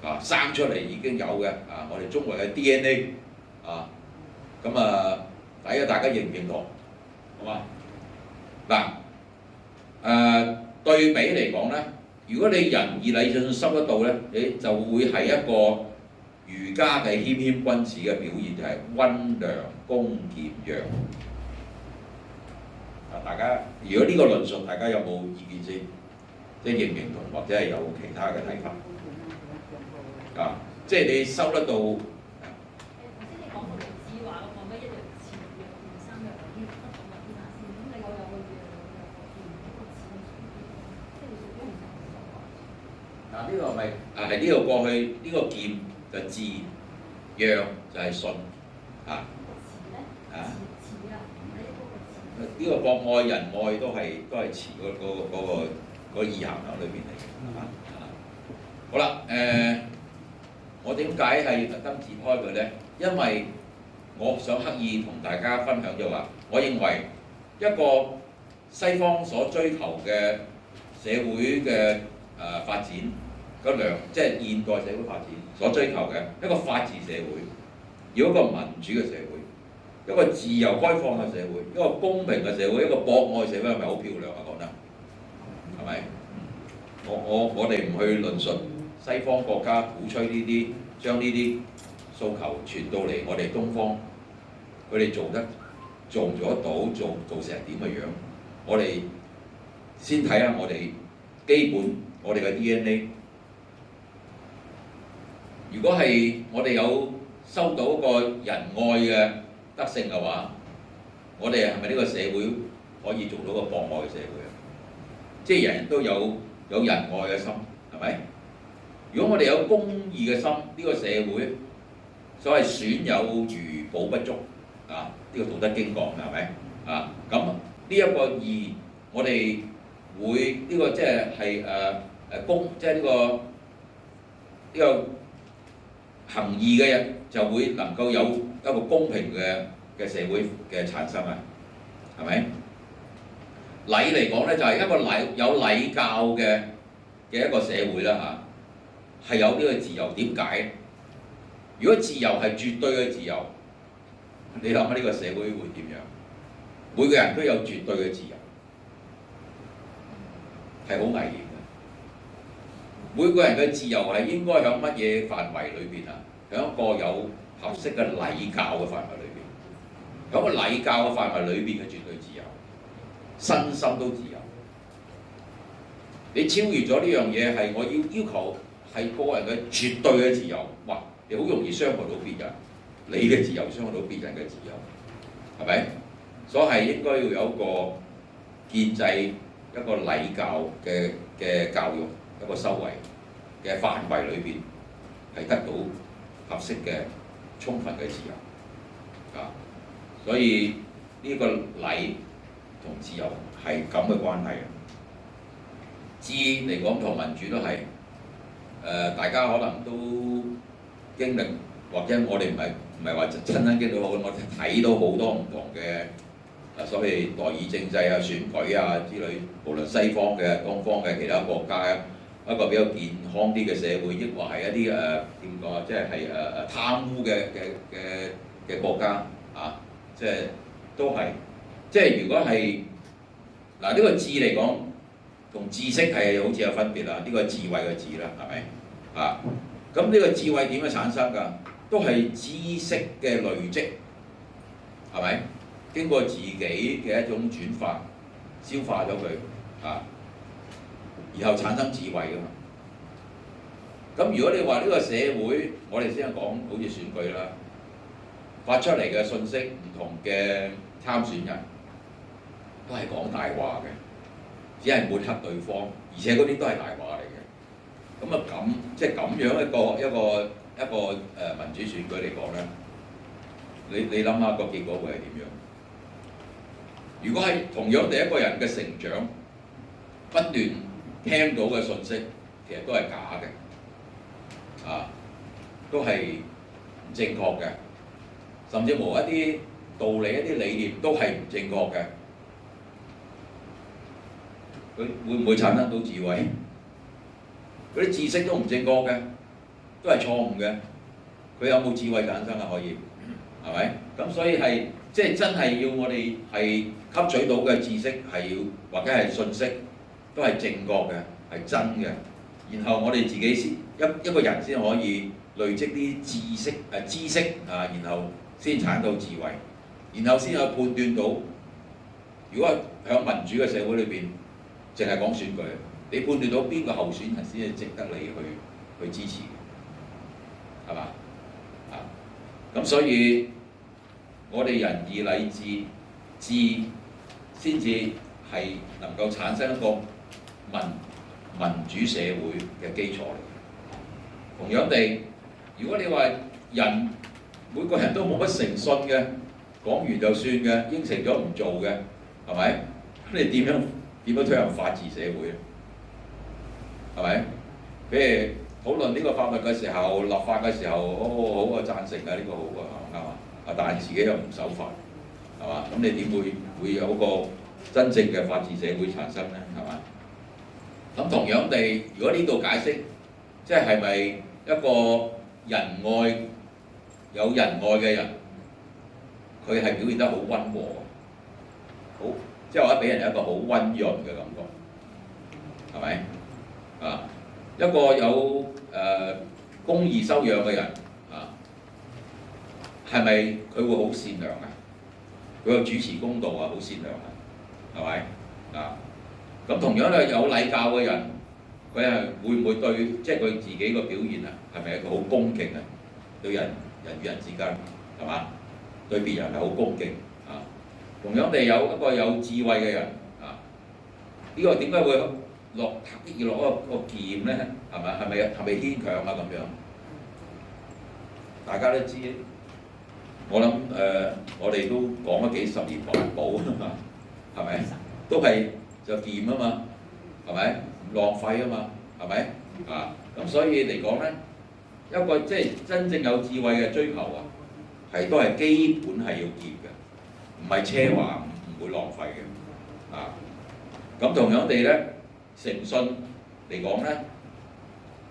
常生出嚟已經有嘅我哋中國嘅 DNA 睇下大家認唔認同，好嘛？對比嚟講咧，如果你仁義禮智信收得到咧，你就會係一個儒家嘅謙謙君子嘅表現，就係溫良恭儉讓。大家如果呢個論述，大家有冇意見先？即係認唔認同，或者係有其他嘅睇法？即係你收得到。頭先你講到老子話嗰個咩一日似嘅3樣嗰啲不同嘅天下先，咁你我有個樣有個劍，一個似，即係屬於唔同嘅。呢個咪係呢個過去呢個劍就智，讓就係信呢個博愛仁愛都係詞嗰個意涵喺裏邊嚟嘅，係嘛？好啦，我點解係特登展開佢咧？因為我想刻意同大家分享就話，我認為一個西方所追求嘅社會嘅發展即係現代社會發展所追求嘅一個法治社會，要一個民主嘅社會。一個自由開放嘅社會，一個公平嘅社會，一個博愛社會，係咪好漂亮啊？講得係咪？我哋唔去論述西方國家鼓吹呢啲，將呢啲訴求傳到嚟我哋東方，佢哋做得到，做成點嘅樣？我哋先睇下我哋基本我哋嘅 DNA。如果係我哋有收到一個仁愛嘅德性嘅話，我哋係咪呢個社會可以做到個博愛嘅社會啊？即係人人都有仁愛嘅心，係咪？如果我哋有公義嘅心，呢個社會所謂損有餘補不足呢個《道德經》講嘅係咪？咁呢一個義，我哋會呢個即係公，即係呢個行義嘅人就會能夠有一個公平嘅社會嘅產生啊，係咪？禮嚟講咧，就係一個有禮教嘅一個社會啦係有呢個自由。點解？如果自由係絕對嘅自由，你諗下呢個社會會點樣？每個人都有絕對嘅自由，係好危險嘅。每個人嘅自由係應該喺乜嘢範圍裏邊啊？喺一個有合適嘅禮教嘅範圍裏邊，喺個禮教嘅範圍裏邊嘅絕對自由，身心都自由。你超越咗呢樣嘢，係我要求係個人嘅絕對嘅自由，哇！你好容易傷害到別人，你嘅自由傷害到別人嘅自由，係咪？所以係應該要有一個建制、一個禮教嘅教育、一個修為嘅範圍裏邊係得到合適嘅充分嘅自由啊。所以呢個禮同自由係咁嘅關係。智嚟講同民主都係大家可能都經歷，或者我哋唔係話親身經歷好，我哋睇到好多唔同嘅所謂代議政制啊、選舉啊之類，無論西方嘅、東方嘅其他國家，一個比較健康啲嘅社會，抑或係一啲點講啊，即係貪污嘅國家啊，即係都係，即係如果係嗱呢個智嚟講，同知識係好似有分別啦，呢個係智慧嘅智啦，係咪啊？咁呢個智慧點樣產生㗎？都係知識嘅累積，係咪？經過自己嘅一種轉化、消化咗佢啊，然後產生智慧㗎嘛。咁如果你話呢個社會，我哋先係講好似選舉啦，發出嚟嘅信息，唔同嘅參選人都係講大話嘅，只係抹黑對方，而且嗰啲都係大話嚟嘅。咁啊即係咁樣一個民主選舉嚟講咧，你諗下個結果會係點樣？如果係同樣第一個人嘅成長，不斷聽到嘅信息，其實都係假嘅，都係唔正確嘅，甚至乎一啲道理、一啲理念都係唔正確嘅，佢會唔會產生到智慧？嗰啲知識都唔正確嘅，都係錯誤嘅，佢有冇智慧產生啊？可以，係咪？咁所以係即係真係要我哋係吸取到嘅知識係要或者係信息都係正確嘅，係真嘅。然後我哋自己先一個人先可以累積啲知識啊，然後先產到智慧，然後先有判斷到。如果喺民主嘅社會裏邊，淨係講選舉，你判斷到邊個候選人先係值得你去支持，係嘛？咁所以我哋仁義禮智先至係能夠產生一個民主社會嘅基礎嚟。同樣地，如果你話人每個人都冇乜誠信嘅，講完就算嘅，應承咗唔做嘅，係咪？咁你點樣推行法治社會咧？係咪？譬如討論呢個法律嘅時候、立法嘅時候，好啊，贊成啊，呢個好啊，啱嘛？但係自己又唔守法，係嘛？咁你點會有個真正嘅法治社會產生咧？係嘛？咁同樣地，如果呢度解釋，即係咪一個有仁愛嘅人，佢係表現得好溫和，好即係話俾人一個好溫潤嘅感覺，係咪？一個有公義修養嘅人係咪佢會好善良啊？佢有主持公道啊，好善良啊，係咪？咁同樣咧，有禮教嘅人，佢係會唔會對即係佢自己個表現啊？係咪一個好恭敬啊？對人與人之間係嘛？對別人係好恭敬啊。同樣地，有一個有智慧嘅人呢個點解會刻意落個劍咧？係咪牽強啊？咁樣大家都知，我諗我哋都講咗幾十年環保啊嘛，係咪？都係就劍啊嘛，係咪？唔浪費啊嘛，係咪？咁所以嚟講咧，一個即係真正有智慧嘅追求都係基本係要劍嘅，唔係奢華，唔會浪費嘅。咁同樣地咧，誠信嚟講咧，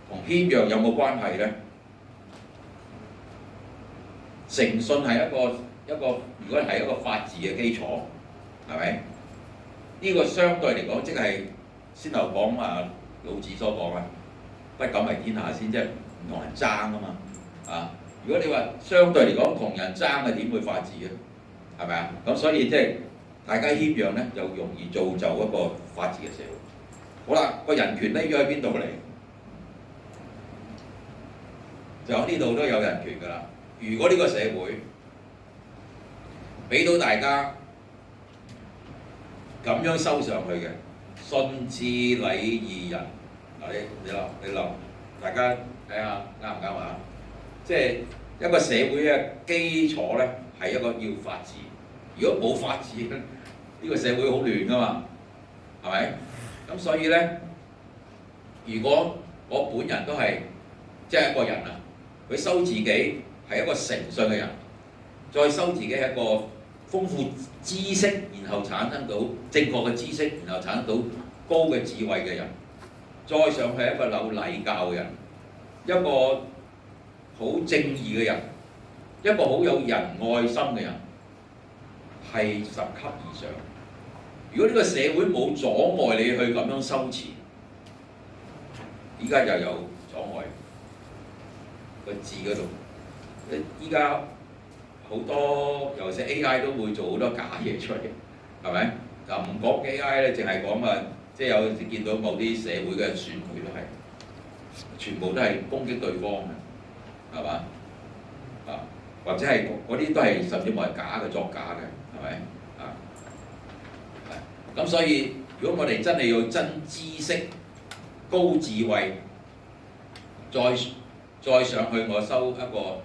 同謙讓有冇關係咧？誠信係一個，如果係一個法治嘅基礎，係咪？呢個相對嚟講，即係先頭講老子所講啊，不敢為天下先，即係唔同人爭啊嘛。如果你話相對嚟講同人爭嘅點會法治啊？係咪啊？咁所以即係大家謙讓咧，就容易造就一個法治嘅社會。好啦，個人權匿咗喺邊度嚟？就喺呢度都有人權㗎啦。如果呢個社會俾到大家咁樣收上去嘅信智禮義仁，你諗，大家睇下啱唔啱啊？即係一個社會嘅基礎咧係一個要法治。如果冇法治咧，呢個社會好亂噶嘛，係咪？咁所以咧，如果我本人都係即係一個人啊，佢收自己係一個誠信嘅人，再收自己係一個豐富知識，然後產生到正確嘅知識，然後產生到高嘅智慧嘅人，再上去一個有禮教嘅人，一個好正義嘅人，一個好有仁愛心嘅人，係10級以上。如果呢個社會冇阻礙你去咁樣修持，依家又有阻礙個字嗰度。依家好多尤其是 AI 都會做好多假嘢出嚟，係咪？嗱唔講 AI 咧，淨係講啊，即係有時見到某啲社會嘅選舉都係，全部都係攻擊對方嘅，係嘛？啊，或者係嗰啲都係甚至乎係假嘅作假嘅，係咪？啊，咁所以如果我哋真係要真知識、高智慧，再上去我修一個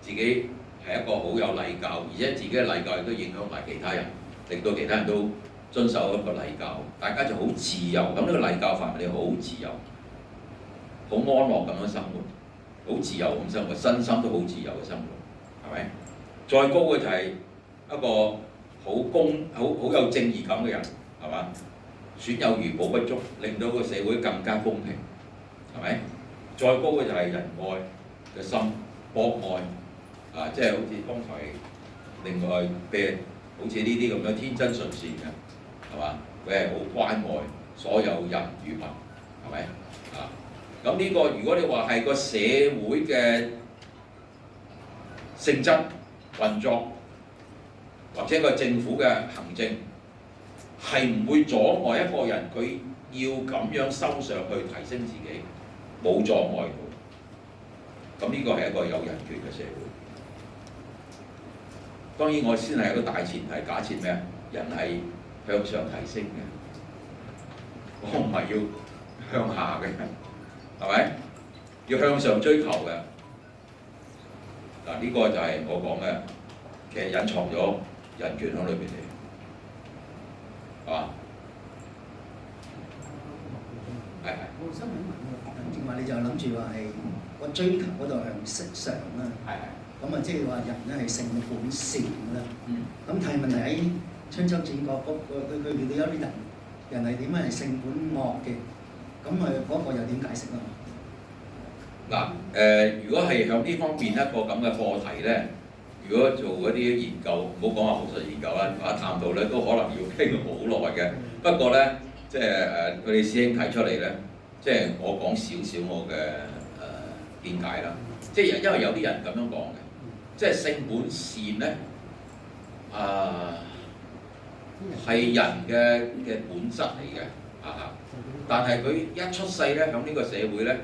自己係一個好有禮教，而且自己嘅禮教亦都影響埋其他人，令到其他人都遵守一個禮教，大家就好自由。咁呢個禮教範圍你好自由，好安樂咁樣生活，好自由咁生活，身心都好自由嘅生活，係咪？再高嘅就係一個好有正義感嘅人，係嘛？損有餘補不足，令到個社會更加公平，係咪？再高嘅就係仁愛嘅心，博愛啊，即係好似剛才另外譬如好似呢啲咁樣天真純善嘅，係嘛？佢係好關愛所有人與民，係咪啊？咁呢個如果你話係個社會嘅性質運作，或者個政府嘅行政，係唔會阻礙一個人佢要咁樣修上去提升自己，冇阻礙到。咁呢個係一個有人權嘅社會。當然我先係一個大前提，假設咩啊？人係向上提升嘅，我唔係要向下嘅，係咪？要向上追求嘅。嗱，呢個就係我講嘅，其實隱藏咗人權喺裏邊嚟，係嘛？係。我想問正話你就諗住話係個追求嗰度向上啦。係。咁啊，即係話人咧係性本善啦。咁但係問題喺春秋戰國佢遇到有啲人係點樣係性本惡嘅？咁嗰個又點解釋啊？嗱如果係向呢方面一個咁嘅課題咧，如果做一啲研究，唔好講話學術研究啦，或者探討咧，都可能要傾好耐嘅。不過咧，即係佢哋師兄提出嚟咧，即係我講少少我嘅見解啦。即係因為有啲人咁樣講嘅，即係性本善咧，係人嘅本質嚟嘅，但係佢一出世咧，響呢個社會咧，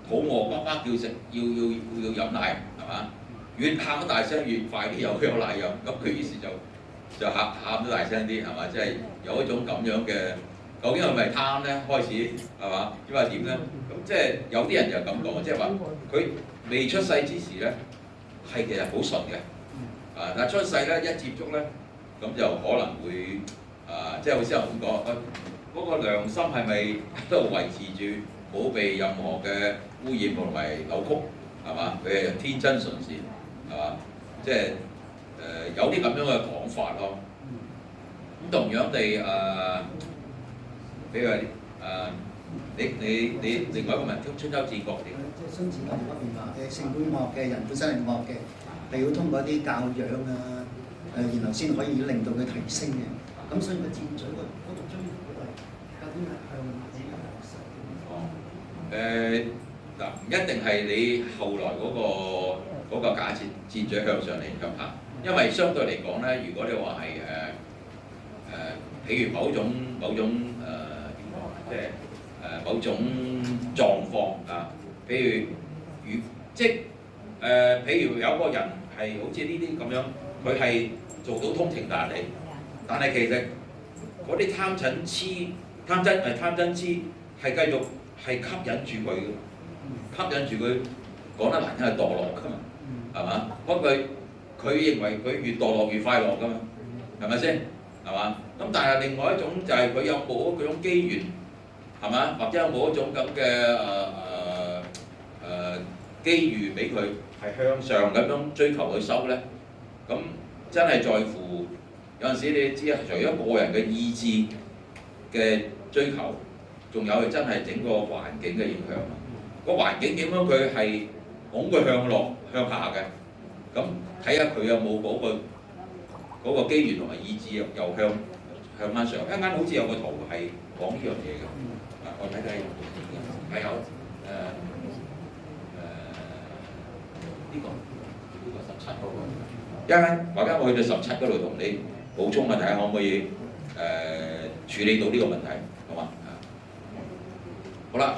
肚餓呱呱叫食，要飲奶，係嘛？越喊得大聲，越快啲有奶飲，咁佢於是就喊得大聲啲，係嘛？即係有一種咁樣嘅，究竟係咪貪咧？開始係嘛？因為點咧？咁即係有啲人就咁講，即係話佢未出世之時咧，係其實好純嘅，但係出世咧一接觸咧，咁就可能會即係好似我咁講，嗰個良心係咪喺度維持住，冇被任何嘅污染同埋扭曲，係嘛？佢係天真純善，係嘛？即係有啲咁樣嘅講法咯。咁同樣地比如話你另外一個問題，春秋戰國點？即係孫子嗰邊話嘅性本惡嘅人本身係惡嘅，係要通過一啲教養啊，然後先可以令到佢提升嘅。咁所以個戰嘴嗰個追求嗰度究竟係向自己向上？嗱，唔一定係你後來嗰個假設戰嘴向上嚟向下，因為相對嚟講咧，如果你話係譬如某種點講，即係某種狀況啊，譬如譬如有個人係好似呢啲咁樣，佢係做到通情達理，但係其實嗰啲貪嗔痴係繼續係吸引住佢嘅，吸引住佢講得難聽係墮落㗎嘛，係嘛？不過佢認為佢越墮落越快樂㗎嘛，係咪先？係嘛？咁但係另外一種就係佢有冇嗰種機緣，係嘛？或者有冇一種咁嘅機遇俾佢係向上咁樣追求去修咧？咁真係在乎有陣時你知啊，除咗個人嘅意志嘅追求，仲有真係整個環境嘅影響。個環境點樣佢係拱佢向落向下嘅，咁睇下佢有冇嗰個機緣同埋意志又向翻上。一陣間好似有個圖係講呢樣嘢嘅，我睇睇係有呢個17嗰個。一陣間或者我去到17嗰度同你補充啊，睇下可唔可以處理到呢個問題，好嘛？好啦，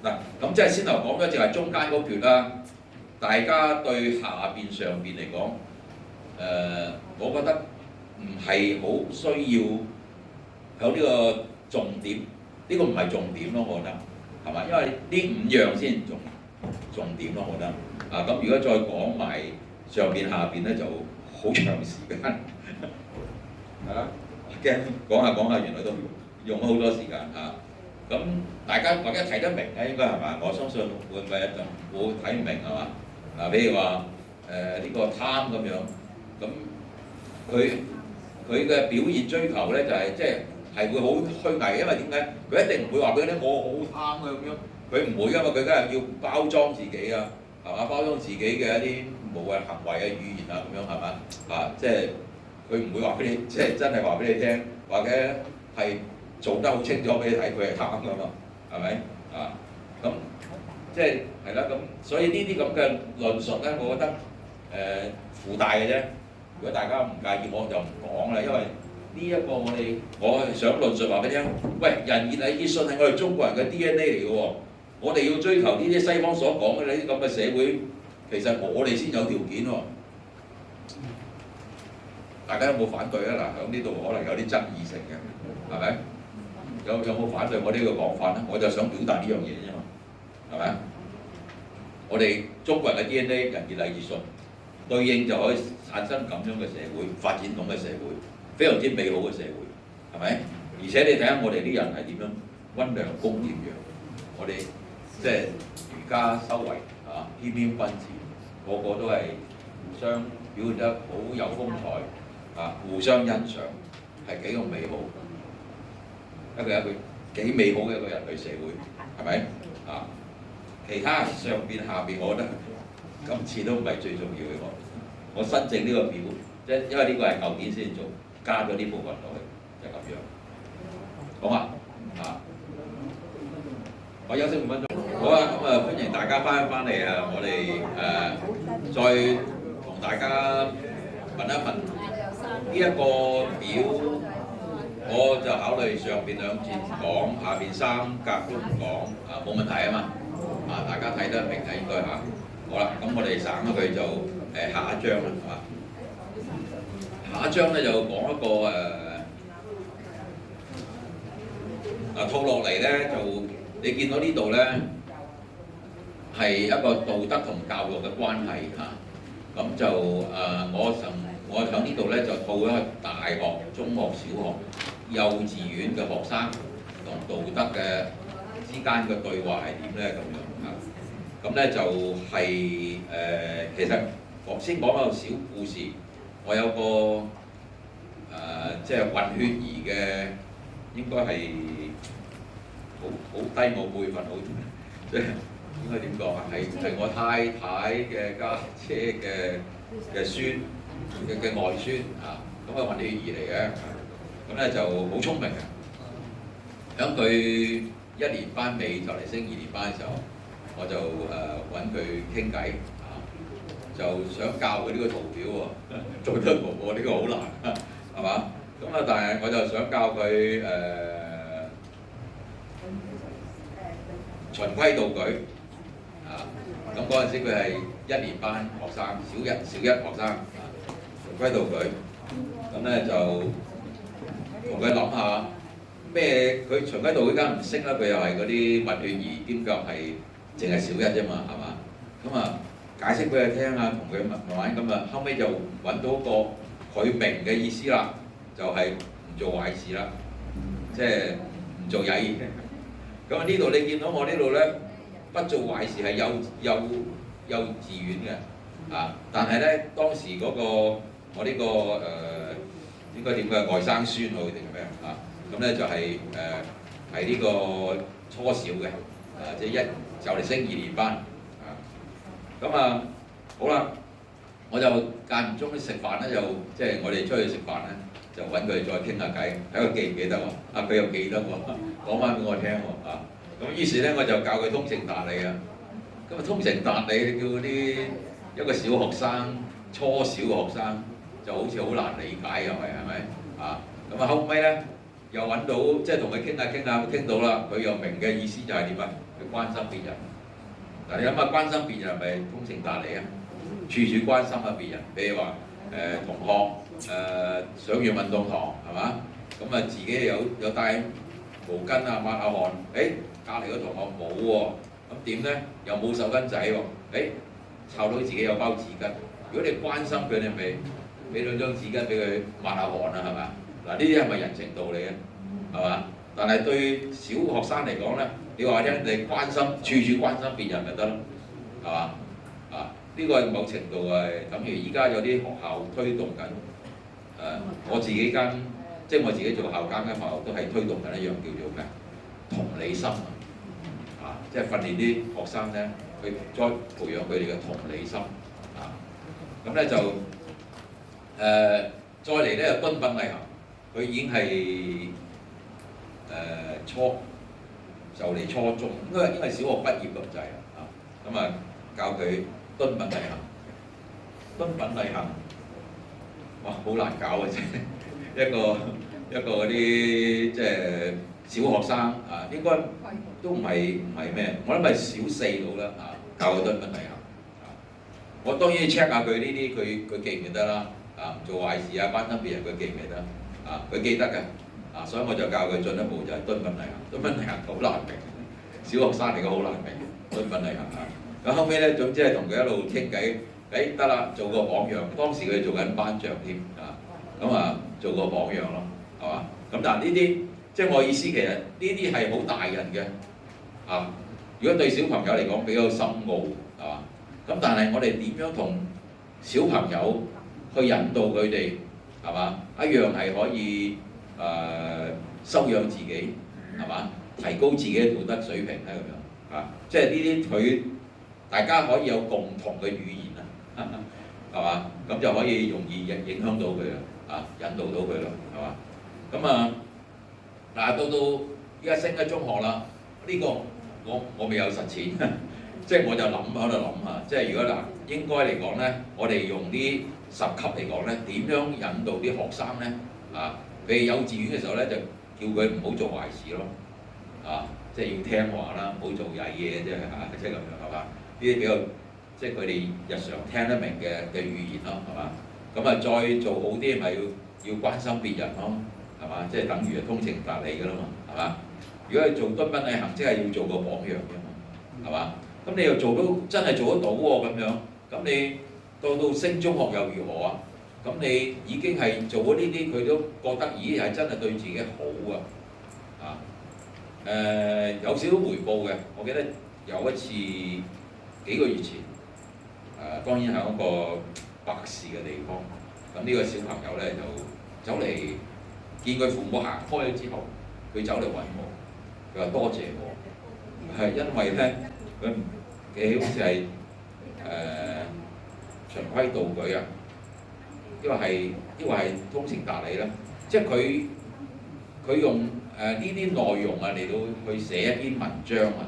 嗱，咁即係先頭講咗，就係中間嗰橛啦。大家對下邊上邊嚟講，我覺得唔係好需要有呢個重點，呢個唔係重點咯，我覺得係嘛？因為呢5樣先重點咯，我覺得。咁如果再講埋上邊下邊咧，就好長時間，係啦。驚講下，原來都用咗好多時間嚇。咁大家睇得明咧，應該係嘛？我相信會唔會就冇睇唔明係嘛？譬如話呢個貪咁樣，咁佢嘅表現追求咧就係即係會好虛偽，因為點解？佢一定唔會話俾你聽我好貪嘅咁樣，佢唔會㗎嘛，佢梗係要包裝自己啊，係嘛？包裝自己嘅一啲無謂行為嘅語言啊咁樣係嘛？即係佢唔會話俾你，即係真係話俾你聽，或者係做得好清楚俾你睇，佢係貪㗎嘛，係咪？咁即係啦，咁所以呢啲咁嘅論述咧，我覺得附帶嘅啫。如果大家唔介意，我就唔講啦，因為呢一個我係想論述話俾你聽。喂，仁義禮智信係我哋中國人嘅 DNA 嚟嘅喎，我哋要追求呢啲西方所講嘅呢啲咁嘅社會，其實我哋先有條件喎。大家有冇反對啊？嗱，喺呢度可能有啲爭議性嘅，係咪？有冇反對我呢個講法咧？我就想表達呢樣嘢啫嘛，係咪？我哋中國人嘅 DNA 仁義禮智信對應就可以產生咁樣嘅社會，發展咁嘅社會，非常之美好嘅社會，係咪？而且你睇下我哋啲人係點樣溫良恭儉讓，我哋即係儒家修為謙謙君子，個個都係互相表現得好有風采互相欣賞，係幾咁美好。一個幾美好嘅一個人類社會，係咪？其他上邊下邊，我覺得今次都唔係最重要嘅。我新整呢個表，因為呢個係舊年先做，加咗呢部分落去，就咁樣。好嘛？我休息5分鐘。好啊，咁歡迎大家翻嚟啊！我哋再同大家問一問呢一個表。我就考慮上邊2節講，下邊3格都唔講，冇問題啊嘛，大家睇得明啊應該嚇。好啦，咁我哋省咗佢就下一章啦，係嘛？下一章咧就講一個套落嚟咧，就你見到呢度咧係一個道德同教育嘅關係嚇，咁就我喺呢度咧就套咗大學、中學、小學、幼稚園嘅學生同道德嘅之間嘅對話係點咧咁樣嚇？咁咧就係其實我先講一個小故事。我有個即係混血兒嘅，應該係好低我輩份，好即係應該點講啊？係我太太嘅家姐嘅孫嘅外孫啊，咁係混血兒嚟嘅。咁咧就好聰明嘅，喺佢1年班尾就嚟升2年班嘅時候，我就揾佢傾偈就想教佢呢個圖表喎，做得我呢個好難，係嘛？咁但係我就想教佢循規蹈矩咁嗰陣時佢係1年班學生，小一學生循規蹈矩，咁咧就同佢諗下咩？佢循規蹈矩梗唔識啦，佢又係嗰啲混血兒，兼夾係淨係小一啫嘛，係嘛？咁解釋俾佢聽啊，同佢慢慢咁啊，後尾就揾到個佢明嘅意思啦，就係唔做壞事啦，即係唔做曳嘢。咁啊呢度你見到我呢度咧，不做壞事係幼稚園嘅啊，但係咧當時嗰個我呢個應該點嘅外甥孫好定係咩啊？咁咧就係呢個初小嘅即係就嚟升2年班啊。咁啊好啦，我就間唔中食飯咧，就即係我哋出去食飯咧，就揾佢再傾下偈，睇佢記唔記得喎？佢又記得喎，講翻俾我聽喎啊！咁於是咧我就教佢通情達理啊。咁啊通情達理叫啲一個小學生、初小嘅學生就好似好難理解又係咪啊？咁啊後尾咧又揾到即係同佢傾下傾到啦，佢又明嘅意思就係點啊？佢關心別人。嗱你諗下關心別人係咪通情達理啊？處處關心下別人，譬如話同學上完運動堂係嘛？咁啊自己有帶毛巾啊抹下汗，隔離個同學冇喎，咁點咧？又冇手巾仔喎，湊到自己有包紙巾。如果你關心佢，你咪俾兩張紙巾俾佢抹下汗啊，係嘛？嗱呢啲係咪人情道理啊？係嘛？但係對小學生嚟講咧，你話聽你關心，處處關心別人咪得咯，係嘛？啊，呢個某程度係等於依家有啲學校推動緊，我自己間即係我自己做校監間學校都係推動緊一樣叫做咩？同理心啊，即係訓練啲學生咧，去再培養佢哋嘅同理心啊。咁咧就再嚟咧敦品禮行，佢已經係就嚟初中，應該小學畢業咁滯啊。咁啊教佢敦品禮行，敦品禮行，哇好難搞嘅啫，一個嗰啲即係小學生啊，應該都唔係咩，我諗係小4到啦啊，教佢敦品禮行啊。我當然 check 下佢呢啲，佢記唔記得啦啊？唔做壞事啊，關心別人佢記唔記得啊？佢記得嘅啊，所以我就教佢進一步就係敦品禮行。敦品禮行好難明，小學生嚟講好難明敦品禮行啊。咁後尾咧，總之係同佢一路傾偈，得啦，做個榜樣。當時佢做緊班長添啊，咁啊做個榜樣咯，係嘛？咁但係呢啲即係我意思，其實呢啲係好大人嘅啊。如果對小朋友嚟講比較深奧，係嘛？咁但係我哋點樣同小朋友去引導佢哋，係嘛？一樣係可以修養自己，係嘛？提高自己嘅道德水平咧，咁樣啊，即係呢啲佢。大家可以有共同嘅語言啊，係嘛？咁就可以容易影響到佢啦，啊，引導到佢啦，係嘛？咁啊，嗱到依家升咗中學啦，呢個我未有實踐，即係我就喺度諗下，即係如果嗱應該嚟講咧，我哋用啲10級嚟講咧，點樣引導啲學生咧？啊，譬如幼稚園嘅時候咧，就叫佢唔好做壞事咯，啊，即係要聽話啦，唔好做曳嘢啫嚇，即係咁樣係嘛？呢啲比較即係佢哋日常聽得明嘅語言咯，係嘛？咁啊再做好啲咪要關心別人咯，係嘛？即係等於係通情達理㗎啦嘛，係嘛？如果係做敦品禮行，即係要做個榜樣㗎嘛，係嘛？咁你又做到真係做得到喎咁樣，咁你到升中學又如何啊？咁你已經係做咗呢啲，佢都覺得咦係真係對自己好啊，有少少回報嘅，我記得有一次。幾個月前，當然係一個白事嘅地方。咁呢個小朋友咧就走嚟見佢父母行開咗之後，佢走嚟揾我，佢話多謝我，係因為咧佢好似係循規蹈矩啊，因為係通情達理啦，即係佢用呢啲內容啊嚟到去寫一篇文章啊，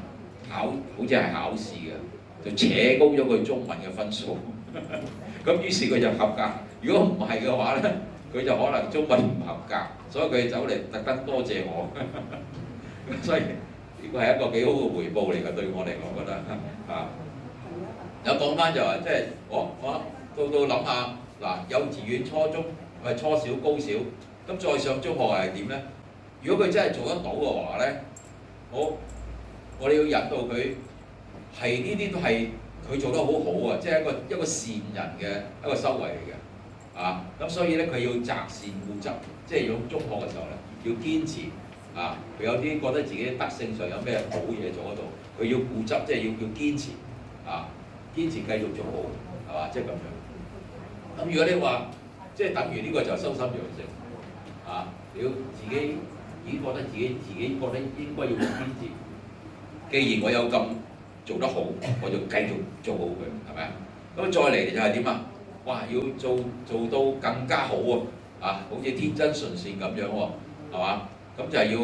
好似係考試嘅。就扯高咗佢中文嘅分數，咁於是佢就合格。如果唔係嘅話咧，佢就可能中文唔合格，所以佢走嚟特登多謝我。所以呢個係一個幾好嘅回報嚟㗎，對我嚟講覺得啊。有講翻就話，即係我到諗下嗱，幼稚園、初中係初小、高小，咁再上中學係點咧？如果佢真係做得到嘅話咧，我哋要引導佢。係呢啲都係佢做得好好啊，即係一個善人嘅一個修為嚟嘅啊。咁所以咧佢要擇善固執，即係用中學嘅時候咧要堅持啊。佢有啲覺得自己德性上有咩好嘢做嗰度，佢要固執，即係要堅持啊，堅持繼續做好係嘛，即係咁樣。咁如果你話即係等於呢個就修心養性啊，你要自己已經覺得自己覺得應該要堅持。既然我有咁做得好，我就繼續做好佢，係咪啊？咁再嚟就係點啊？哇！要做到更加好喎，啊，好似天真純善咁樣喎，係嘛？咁就係要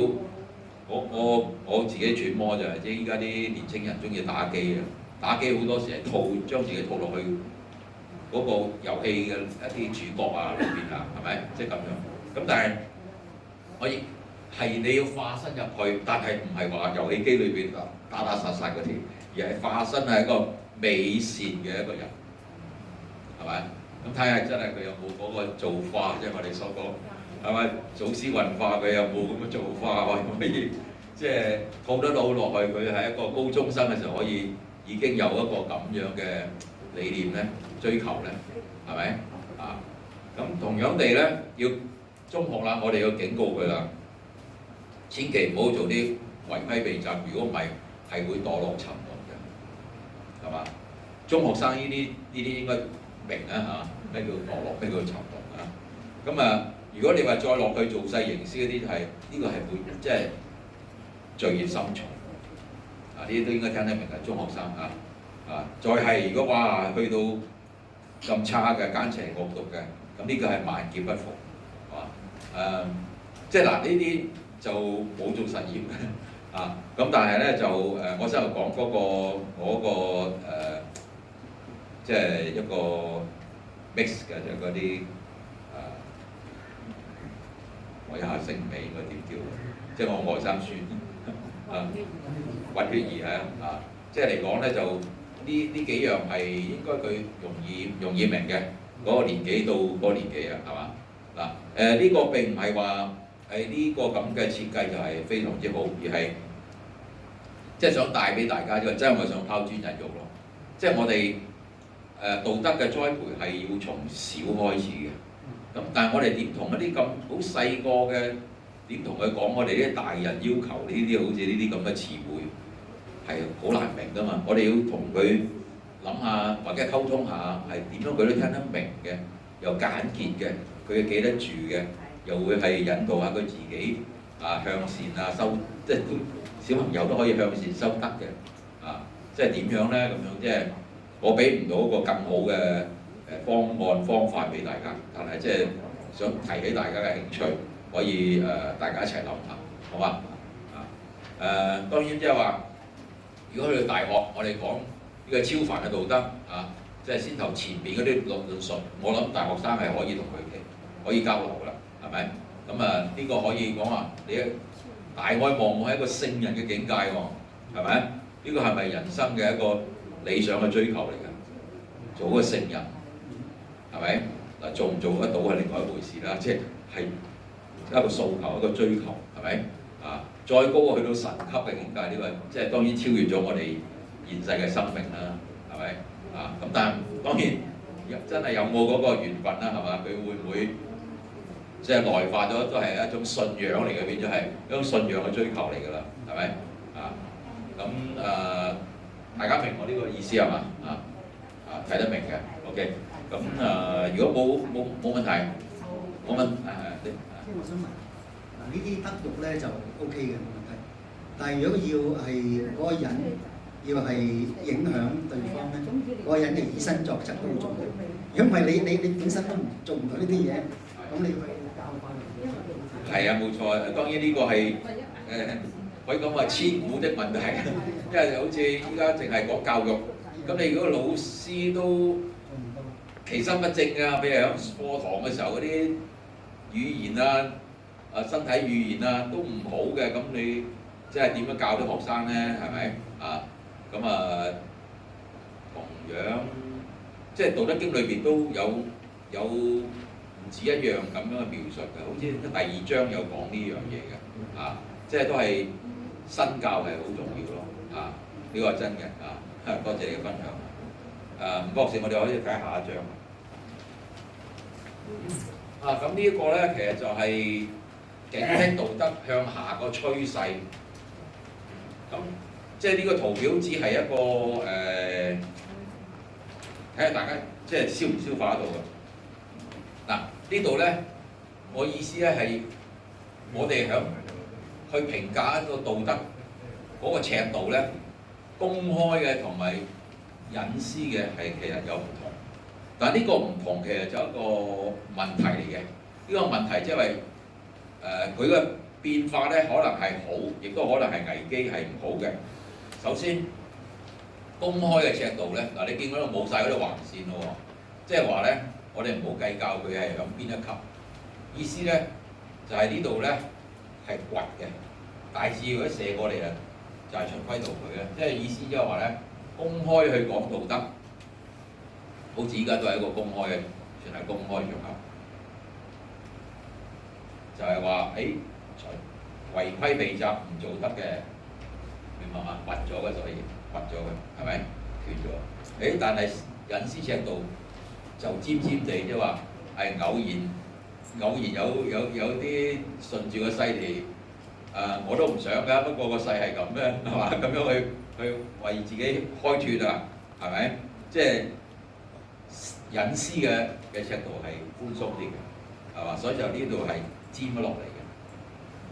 我自己揣摩就係，即係依家啲年青人中意打機啊，打機好多時係將自己套落去嗰個遊戲嘅一啲主角啊裏邊啊，係咪？即係咁樣。咁但係我亦係你要化身入去，但係唔係話遊戲機裏邊打殺嗰啲，而係化身係一個美善嘅一個人，係咪？咁睇下真係佢有冇嗰個造化，即係我哋所講，係咪？祖師運化佢有冇咁嘅造化，可以即係套得到落去？佢係一個高中生嘅時候可以已經有一個咁樣嘅理念咧，追求咧，係咪？啊，咁同樣地咧，要中學啦，我哋要警告佢啦。千祈唔好做啲違規避責，如果唔係係會墮落沉淪嘅，係嘛？中學生呢啲應該明啊嚇，咩叫墮落，咩叫沉淪啊？咁啊，如果你話再落去做勢營師嗰啲係呢個係會即係罪孽深重啊！呢啲都應該聽得明嘅中學生啊，再係如果話去到咁差嘅奸邪惡毒嘅，咁呢個係萬劫不復，係嘛？即係嗱呢啲。就冇做實驗嘅啊，咁但係咧就我先頭講嗰個即係一個 mix 嘅，就嗰啲我一下姓尾應該點叫？即係我外甥孫啊，混血兒啊，即係嚟講咧就呢幾樣係應該佢容易明嘅，嗰個年紀到嗰個年紀啊，係嘛？嗱呢個並唔係話。係呢個咁嘅設計就係非常之好，而係即係想帶俾大家，真係我想拋磚引玉咯。即係我哋道德嘅栽培係要從小開始嘅。咁但係我哋點同一啲咁好細個嘅點同佢講？我哋啲大人要求呢啲好似呢啲咁嘅詞彙係好難明㗎嘛。我哋要同佢諗下或者溝通下，係點樣佢都聽得明嘅，又簡潔嘅，佢記得住嘅。又會係引導下佢自己向善修，即係小朋友都可以向善修德嘅即係點樣咧？咁樣即係我俾唔到一個更好嘅方法俾大家，但係即係想提起大家嘅興趣，可以大家一齊諗下，好嘛？當然即係話，如果去到大學，我哋講呢個超凡嘅道德即係先頭前面嗰啲論述，我諗大學生係可以同佢哋可以交流㗎啦。係咪？咁呢個可以講話，你大愛望我係一個聖人嘅境界喎，係咪？呢個係咪人生嘅一個理想嘅追求嚟㗎？做一個聖人，係咪？嗱，做唔做得到係另外一回事啦，即係一個訴求，一個追求，係咪？再高去到神級嘅境界，呢個即係當然超越咗我哋現世嘅生命啦，係咪？咁但係當然真係有冇嗰個緣分啦，係嘛？佢會唔會？即係內化咗，都係一種信仰嚟嘅，變咗係一種信仰嘅追求嚟㗎啦，係咪？咁大家明我呢個意思係嘛？睇得明嘅 ，OK。咁如果冇問題，冇問即係我想問，呢啲德育咧就 OK 嘅冇問題，但係如果要係嗰個人要係影響對方咧，嗰個人嘅以身作則都好重要。如果唔係你本身都做唔到呢啲嘢，咁你係啊，冇錯。當然呢個係可以講話千古的問題，因為好似依家淨係講教育，咁你如果老師都其身不正啊，譬如喺課堂嘅時候嗰啲語言身體語言都唔好嘅，咁你即係點樣教啲學生咧？係咪？同樣即係《道德經》裏邊都有唔止一樣咁樣嘅描述嘅，好似第2章有講呢樣嘢嘅，即係都係身教係好重要咯，呢個係真嘅，多謝你嘅分享。吳博士，我哋可以睇下一張。咁呢一個咧，其實就係警惕道德向下個趨勢。咁即係呢個圖表只係一個睇下大家即係消唔消化得到嘅。呢度咧，我意思咧係我哋去評價一個道德嗰個尺度咧，公開嘅同埋隱私嘅係其實有唔同。但係呢個唔同其實就一個問題嚟嘅。呢個問題即係佢嘅變化咧，可能係好，亦都可能係危機，係唔好嘅。首先，公開嘅尺度咧，你見嗰度冇晒嗰啲橫線咯，即係話咧，我哋唔好計較佢係響邊一級。意思咧就係呢度咧係掘嘅，大致如果射過嚟啊，就係循規蹈矩嘅。即係意思即係話咧，公開去講道德，好似依家都係一個公開嘅，算係公開場合。就係話，違規避責唔做得嘅，明白嘛？罰咗嘅，所以罰咗嘅，係咪？斷咗。但係隱私尺度就尖尖地，即係話係偶然有啲順住個勢嚟，我都唔想㗎，不過個勢係咁嘅，係嘛？咁樣去為自己開脫啊，係咪？即係隱私嘅尺度係寬鬆啲嘅，係嘛？所以就呢度係尖咗落嚟嘅，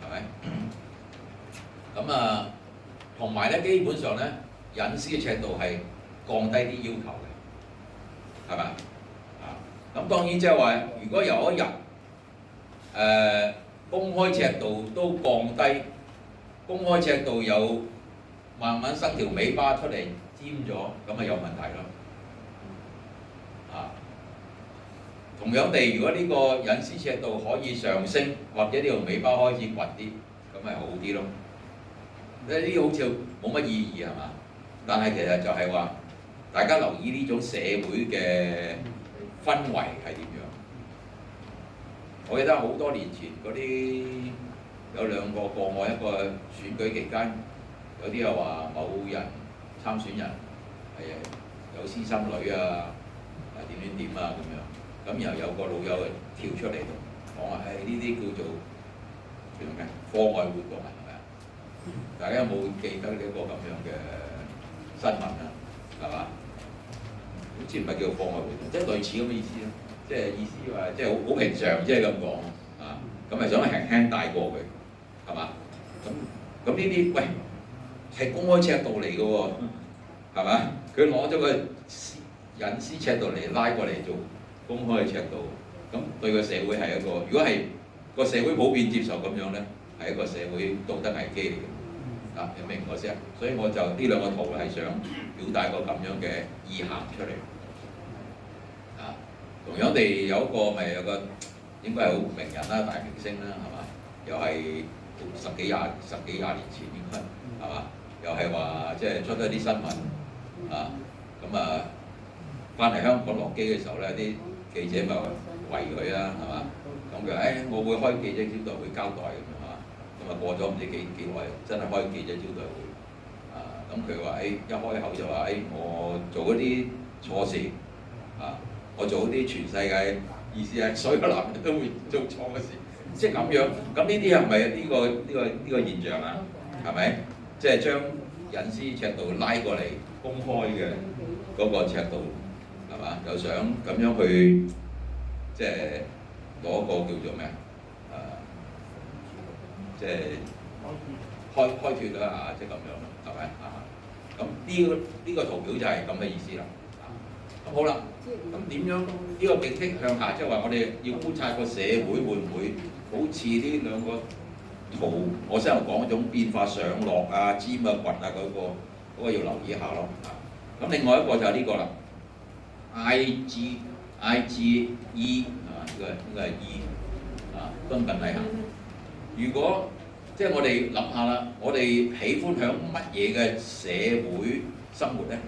係咪？咁同埋咧，基本上咧，隱私嘅尺度係降低啲要求嘅，係咪？咁當然即係話，如果有一日公開尺度都降低，公開尺度又慢慢伸條尾巴出嚟尖咗，咁咪有問題咯。同樣地，如果呢個隱私尺度可以上升，或者呢條尾巴開始掘啲，咁咪好啲咯。呢啲好似冇乜意義係嘛？但係其實就係話，大家留意呢種社會嘅氛圍係點樣？我記得好多年前嗰啲有兩個個案，一個選舉期間，有啲又話某人參選人係有私生女啊，點啊咁樣。咁然後有個老友跳出嚟講話，呢啲叫做咩課外活動係咪啊？大家有冇記得呢個咁樣嘅新聞啊？係嘛？好似唔係叫課外活動，即係類似咁嘅意思咯。即係意思話，即係好平常，即係咁講啊。咁係想輕輕帶過佢，係嘛？咁呢啲喂係公開尺度嚟嘅喎，係嘛？佢攞咗個隱私尺度嚟拉過嚟做公開嘅尺度，咁對個社會係一個，如果係個社會普遍接受咁樣咧，係一個社會道德危機嚟嘅。你明我先？所以我就呢兩個圖係想表達個咁樣嘅意涵出嚟。同樣地有一個咪有個應該係好名人啦、大明星啦，係嘛？又係十幾廿年前應該係嘛？又係話即係出咗啲新聞翻嚟香港落機嘅時候咧，啲記者咪圍佢啦，係嘛？咁佢我會開記者招待會交代咁樣係嘛？咁過咗唔知幾耐，真係開記者招待會。咁佢話一開口就話我做嗰啲錯事我做啲全世界意思係所有男人都會做錯嘅事，即係咁樣。咁呢啲係咪呢個現象啊？係咪？即係將隱私尺度拉過嚟公開嘅嗰個尺度係嘛？又想咁樣去即係攞個叫做咩即係開脫啦即係咁樣係咪咁呢個圖表就係咁嘅意思啦。咁好啦，咁點樣呢個警惕向下？即係話我哋要觀察個社會會唔會好似呢兩個圖，我先頭講嗰種變化上落啊、尖啊、掘啊嗰個要留意一下咯。咁另外一個就係呢個啦 ，IGE 呢個係 E 敦品禮行。如果即係我哋諗下啦，我哋喜歡響乜嘢嘅社會生活咧？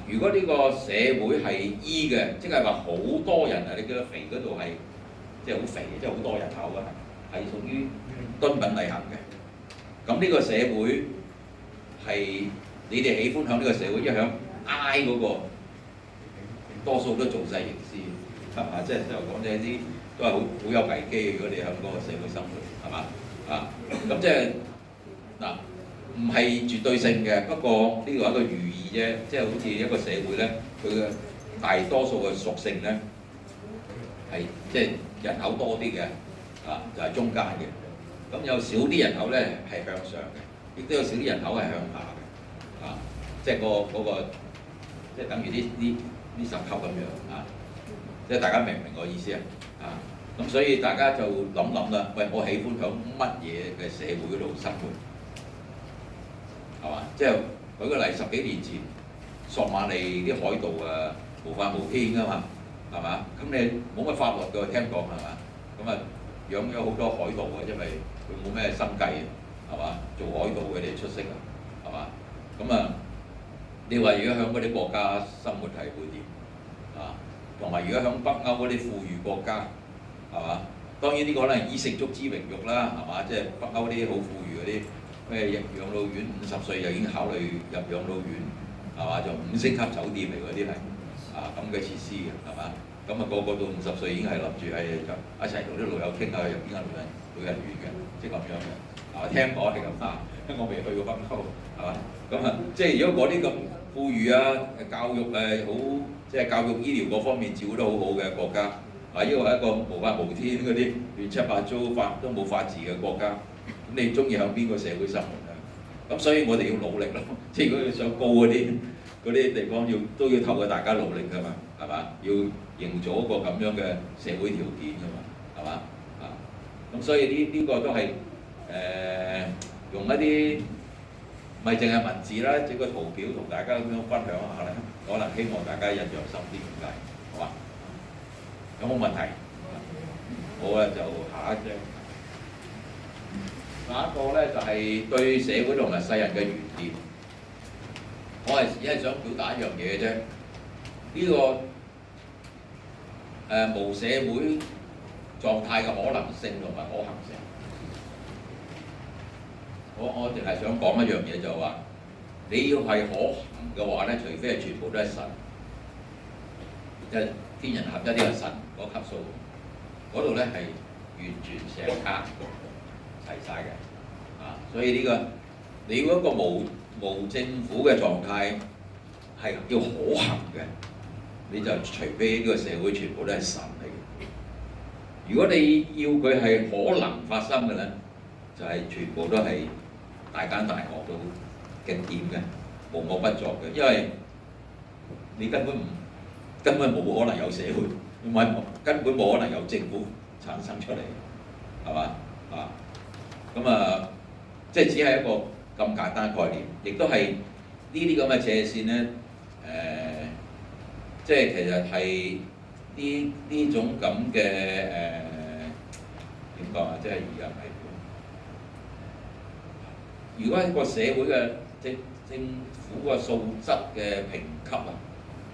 如果呢個社會係 E 嘅，即係話好多人你覺得肥嗰度係即係好肥嘅，即係好多人口嘅，係屬於敦品禮行嘅。咁呢個社會係你哋喜歡響呢個社會，因為響 I 嗰個多數都做細型師，係嘛？即係就講呢啲都係好有危機嘅。如果你喺嗰個社會生活，係嘛？啊，咁即係嗱，唔係絕對性嘅，不過呢個係一個寓意啫。即係好似一個社會咧，佢嘅大多數嘅屬性咧係即係人口多啲嘅，啊就係中間嘅。咁有少啲人口咧係向上嘅，亦都有少啲人口係向下嘅，啊，即係嗰個即係等於呢十級咁樣啊，即係大家明唔明我意思啊？啊，咁所以大家就諗啦，喂，我喜歡響乜嘢嘅社會嗰度生活，係嘛？即係舉個例，10幾年前索馬利啲海盜啊無法無天㗎嘛，係嘛？咁你冇乜法律㗎，聽講係嘛？咁啊養咗好多海盜啊，因為佢冇咩生計啊，係嘛？做海盜佢哋出色啊，係嘛？咁啊，你話如果響嗰啲國家生活係會點啊？同埋如果響北歐嗰啲富裕國家，係嘛？當然呢個可能衣食足之榮辱啦，係嘛？即係北歐啲好富裕嗰啲咩養老院50歲就已經考慮入養老院，係嘛？就5星級酒店嚟嗰啲係啊咁嘅設施嘅，係嘛？咁啊個個到50歲已經係諗住係就一齊同啲老友傾下入邊間老人院嘅，即係咁樣嘅。啊聽講係咁啊，我未去過北歐，係嘛？咁啊，即係如果嗰啲咁富裕啊，教育好，即係教育醫療各方面照顧得好好嘅國家，啊呢個係一個無法無天嗰啲亂七八糟法都冇法治嘅國家，咁你中意向邊個社會生活啊？咁所以我哋要努力咯，即係如果你想高嗰啲地方都要透過大家努力㗎嘛，係嘛？要營造一個咁樣嘅社會條件㗎嘛，係嘛？啊，咁所以呢個都係用一啲唔係淨係文字啦，整個圖表同大家咁樣分享下咧，可能希望大家印象深啲咁解，好嘛？有冇問題？好啊，就下一張。下一個咧就係對社會同埋世人嘅懸念。我係只係想表達一樣嘢啫。呢個無社會狀態嘅可能性同埋可行性。我淨係想講一樣嘢就係話，你要係可行嘅話咧，除非係全部都係神，即係天人合一呢個神嗰級數，嗰度咧係完全成家齊晒嘅，啊！所以呢個你要一個無政府嘅狀態係要可行嘅，你就除非呢個社會全部都係神嚟嘅。如果你要佢係可能發生嘅咧，就係全部都係大奸大惡到極點嘅，無惡不作嘅，因為你根本冇可能有社會，唔係根本冇可能有政府產生出嚟，係嘛？啊，咁啊，即係只係一個咁簡單概念，亦都係呢啲咁嘅斜線咧，即係其實係呢種咁嘅點講啊，即係以人為本。如果一個社會嘅政府個素質嘅評級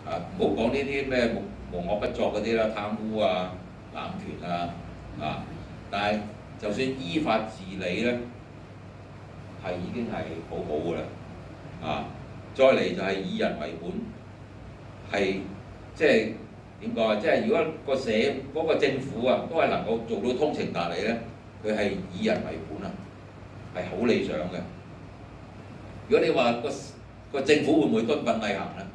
啊，唔好講呢啲咩無惡不作嗰啲啦，貪污啊、濫權啊，但係就算依法治理咧，係已經係好好㗎啦，啊，再嚟就係以人為本，係即係點講啊？即係如果嗰個政府啊，都係能夠做到通情達理咧，佢係以人為本啊，係好理想嘅。如果你話個政府會唔會敦品禮行咧？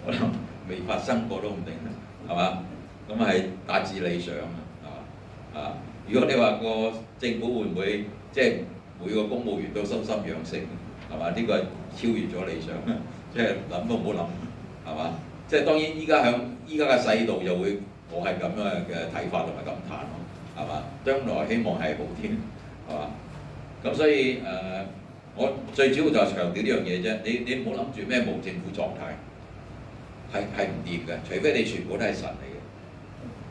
可能未發生過都唔定，係嘛？咁係達至理想啊，係嘛？啊，如果你話個政府會唔會即係每個公務員都心心養性，係嘛？呢個係超越咗理想，即係諗都唔好諗，係嘛？即係當然依家嘅世道又會，我係咁樣嘅睇法同埋感嘆咯，係嘛？將來希望係好啲，係嘛？咁所以我最主要就係強調呢樣嘢啫。你唔好諗住咩無政府狀態，係唔掂嘅。除非你全部都係神嚟嘅，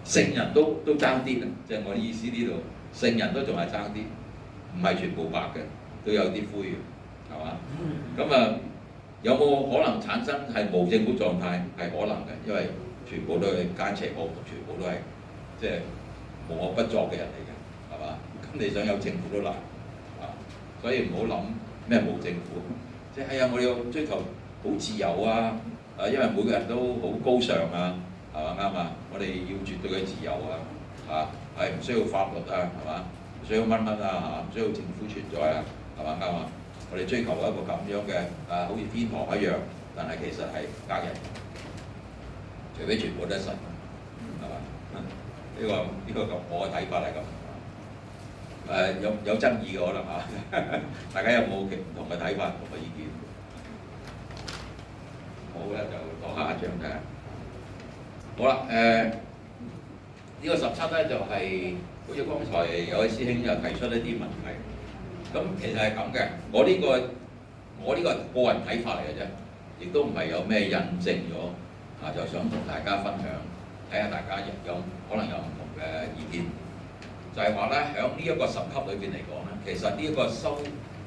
聖人都爭啲啊！即係我意思呢度，聖人都仲係爭啲，唔係全部白嘅，都有啲灰嘅，係嘛？咁啊，有冇可能產生係無政府狀態？係可能嘅，因為全部都係奸邪惡毒，全部都係即係無惡不作嘅人嚟嘅，係嘛？咁你想有政府都難啊！所以唔好諗咩無政府，即係我要追求好自由啊，因為每個人都好高尚啊，係嘛啱啊？我哋要絕對嘅自由啊，係唔需要法律啊，係嘛？唔需要乜乜啊，唔需要政府存在啊，係嘛啱啊？我哋追求一個咁樣嘅好似天堂一樣，但係其實係呃人，除非全部都係神，係嘛？呢個咁我嘅睇法係咁。有爭議嘅可能啊，大家有冇唔同嘅睇法同嘅意見？好咧，就攞下一張睇下。好啦，呢個17咧就係好似剛才有位師兄又提出一啲問題。咁其實係咁嘅，我呢個個人睇法嚟嘅啫，亦都唔係有咩印證咗啊，就想同大家分享，睇下大家有可能有唔同嘅意見。就係話咧，喺呢一個10級裏邊嚟講咧，其實呢一個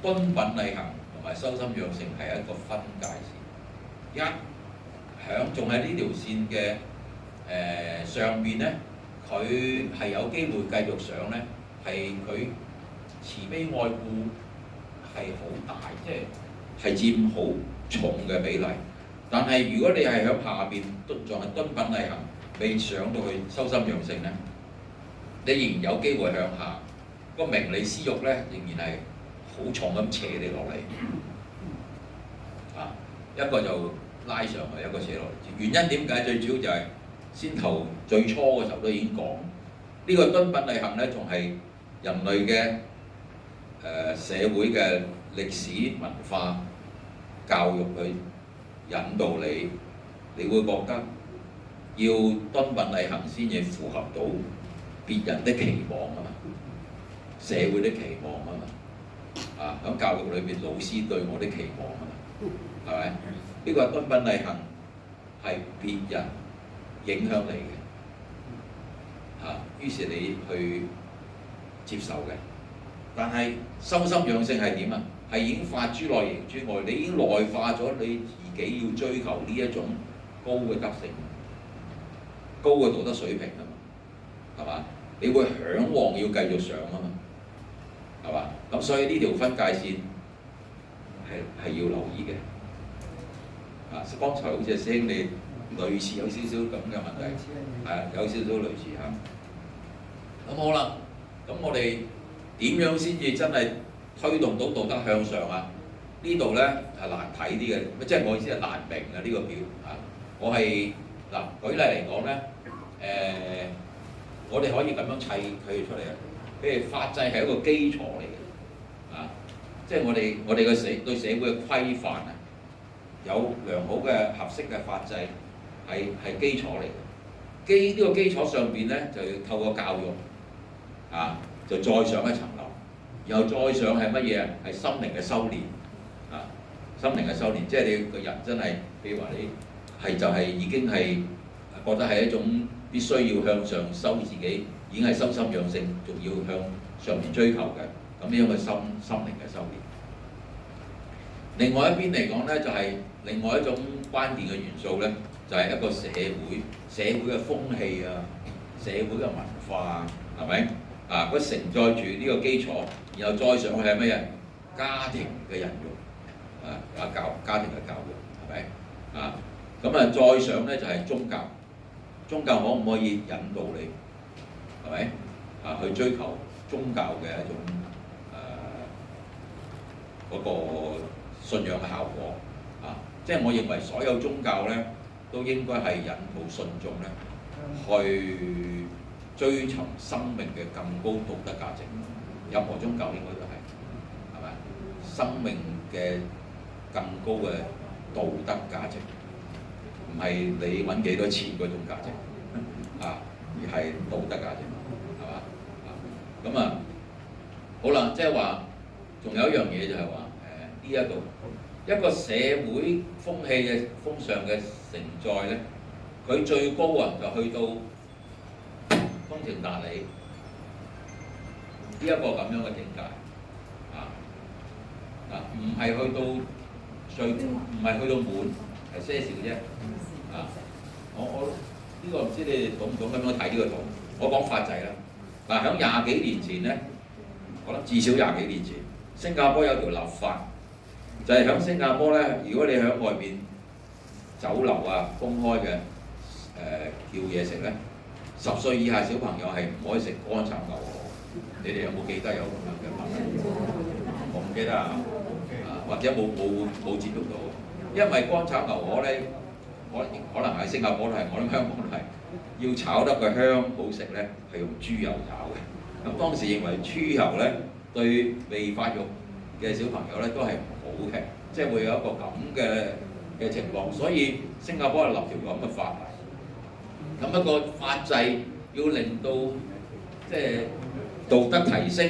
敦品禮行同埋修心養性係一個分界線。仲喺呢條線嘅上邊咧，佢係有機會繼續上咧，係佢慈悲愛顧係好大，即係佔好重嘅比例。但係如果你係喺下邊仲係敦品禮行，未上到去修心養性咧，你仍然有機會向下，個名利私欲咧仍然係好重咁扯你落嚟，一個就拉上去，一個扯落嚟。原因點解？最主要就係先頭最初嘅時候都已經講，呢個敦品禮行咧仲係人類嘅社會嘅歷史文化教育去引導你，你會覺得要敦品禮行先至符合到別人的期望啊嘛，社會的期望啊嘛，喺教育裏邊老師對我的期望啊嘛，係咪？呢個敦品禮行係別人影響你嘅，於是你去接受嘅。但係修心養性係點啊？係已經發諸內形諸外，你已經內化咗你自己要追求呢一種高嘅德性、高嘅道德水平啊嘛，係嘛？你會嚮往要繼續上啊嘛，係嘛？咁所以呢條分界線係要留意嘅。剛才好似師兄你類似有少少咁嘅問題，有少少類似嚇。咁好啦，咁我哋點樣先至真係推動到道德向上啊？呢度咧係難睇啲嘅，即係我意思係難明啊呢個表啊。我係舉例嚟講咧，我哋可以咁樣砌佢出嚟啊。譬如法制係一個基礎嚟嘅，即係我哋嘅對社會嘅規範啊，有良好嘅合適嘅法制係基礎嚟嘅。呢個基礎上邊咧，就要透過教育就再上一層樓，然後再上係乜嘢啊？係心靈嘅修練心靈嘅修練，即係你個人真係，譬如話你就係已經係覺得係一種必須要向上修自己，已經係修心養性，仲要向上面追求嘅咁樣嘅心靈嘅修練。另外一邊嚟講咧，就係另外一種關鍵嘅元素咧，就係一個社會嘅風氣啊，社會嘅文化係咪？佢承載住呢個基礎，然後再上去係乜嘢？家庭嘅人育家庭嘅教育係咪？咁再上咧就係宗教，宗教可唔可以引導你係咪？去追求宗教嘅一種嗰個信仰嘅效果即係我認為所有宗教咧都應該係引導信眾咧去追尋生命嘅更高道德價值，任何宗教應該都係咪？生命嘅更高嘅道德價值，唔係你揾幾多錢嗰種價值而係道德價值，係嘛？好啦，即係話仲有一樣嘢就係話一個社會風氣嘅風尚嘅承載咧，佢最高就去到通情達理呢一個咁樣嘅境界唔係去到唔係去到滿，係些少啫我呢個唔知你哋懂唔懂咁樣睇呢個圖？我講法制啦。喺20幾年前咧，我諗至少20幾年前，新加坡有條立法就係喺新加坡咧，如果你喺外面酒樓啊公開嘅叫嘢食咧，10歲以下小朋友係唔可以食乾炒牛河。你哋有冇記得有咁樣嘅法例？我唔記得啊，或者冇接觸到，因為乾炒牛河咧，可能喺新加坡都係，我諗香港都係，要炒得個香好食咧，係用豬油炒嘅。咁當時認為豬油咧對未發育嘅小朋友咧都係唔好嘅，即係會有一個咁嘅情況，所以新加坡係立條咁嘅法例。咁一個法制要令到即係道德提升，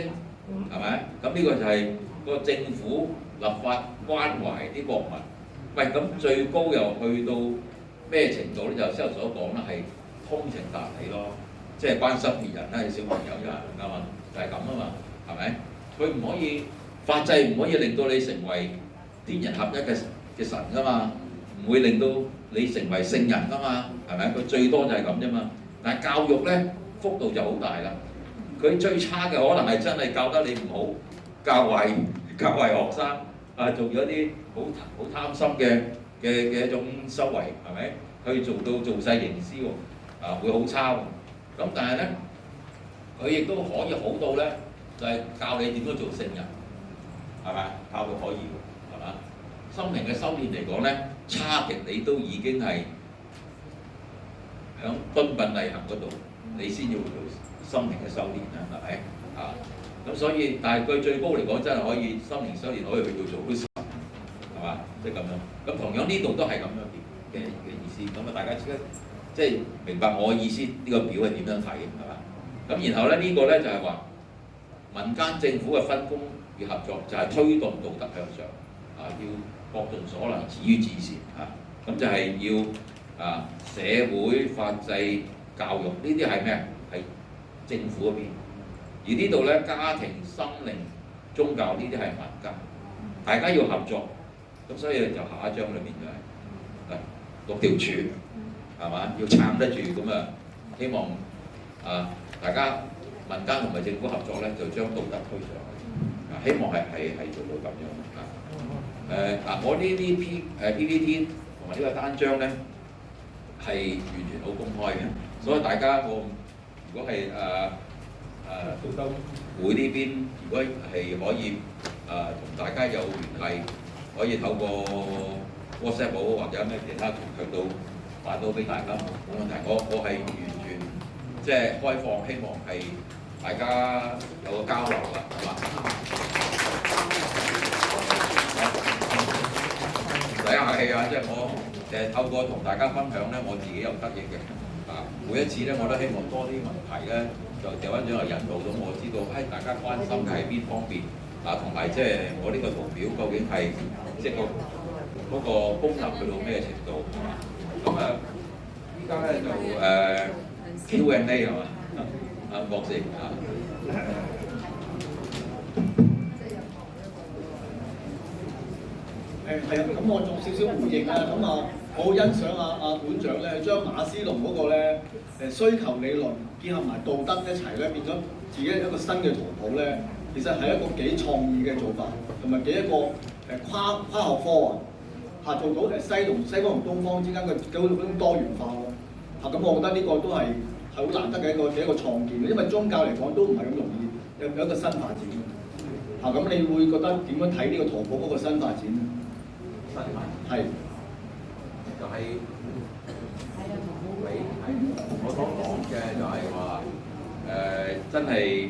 係咪？咁呢個就係個政府立法關懷啲國民。喂，咁最高又去到咩程度咧？就先頭所講啦，係通情達理咯，即係關心別人啦，小朋友啫，啱嘛？就係咁啊嘛，係咪？佢唔可以法制唔可以令到你成為天人合一嘅神噶嘛，唔會令到你成為聖人噶嘛，係咪？佢最多就係咁啫嘛。但係教育咧幅度就好大啦。佢最差嘅可能係真係教得你唔好，教壞學生啊，做咗啲好貪心嘅一種修為，係咪？去做勢營銷喎，啊會好差喎。咁但係咧，佢亦都可以好到咧，就係教你點樣做聖人，係咪？教佢可以，係嘛？心靈嘅修練嚟講咧，差極你都已經係響敦品禮行嗰度，你先要做心靈嘅修練啦，係咪？啊，咁所以，但係佢最高嚟講，真係可以心靈修練可以去到做神，係嘛？即係咁樣。咁同樣呢度都係咁樣嘅意思。咁啊，大家即係明白我嘅意思，呢個表係點樣睇，係嘛？咁然後咧，呢個咧就係話民間政府嘅分工與合作，就係推動道德向上，啊，要各盡所能，止於至善，啊，咁就係要社會法制教育呢啲係咩？係政府嗰邊，而呢度咧家庭、心靈、宗教呢啲係民間，大家要合作。咁所以就下一章裏面就係6條柱，係嘛？要撐得住咁啊！希望大家民間同埋政府合作咧，就將道德推上去。希望係做到咁樣我呢 PPT 同埋呢個單張咧係完全好公開嘅，所以大家如果係道德會呢邊，如果係可以同大家有聯繫，可以透過 WhatsApp 或者咩其他渠道發到俾大家冇問題。我係完全即係開放，希望係大家有個交流啦，係嘛？唔使客氣啊！即係我透過同大家分享咧，我自己有得益嘅。每一次咧，我都希望多啲問題咧，就掉翻轉嚟引導到我知道，大家關心嘅係邊方面同埋即係我呢個圖表究竟係即係嗰個功能去到咩程度，係嘛？咁依家咧就Q&A 係嘛？博士係啊，咁我做少少回應啦。咁我好欣賞館長咧，將馬斯龍嗰個咧需求理論結合埋道德一齊咧，變咗自己一個新嘅圖譜咧。其實係一個幾創意嘅做法，同埋幾一個跨學科做到西方同東方之間嘅嗰種多元化咯。咁我覺得呢個都係好難得嘅一個創建，因為宗教嚟講都唔係咁容易有一個新發展。咁你會覺得點樣睇呢個圖譜嗰個新發展？係就係我所講嘅就係話真係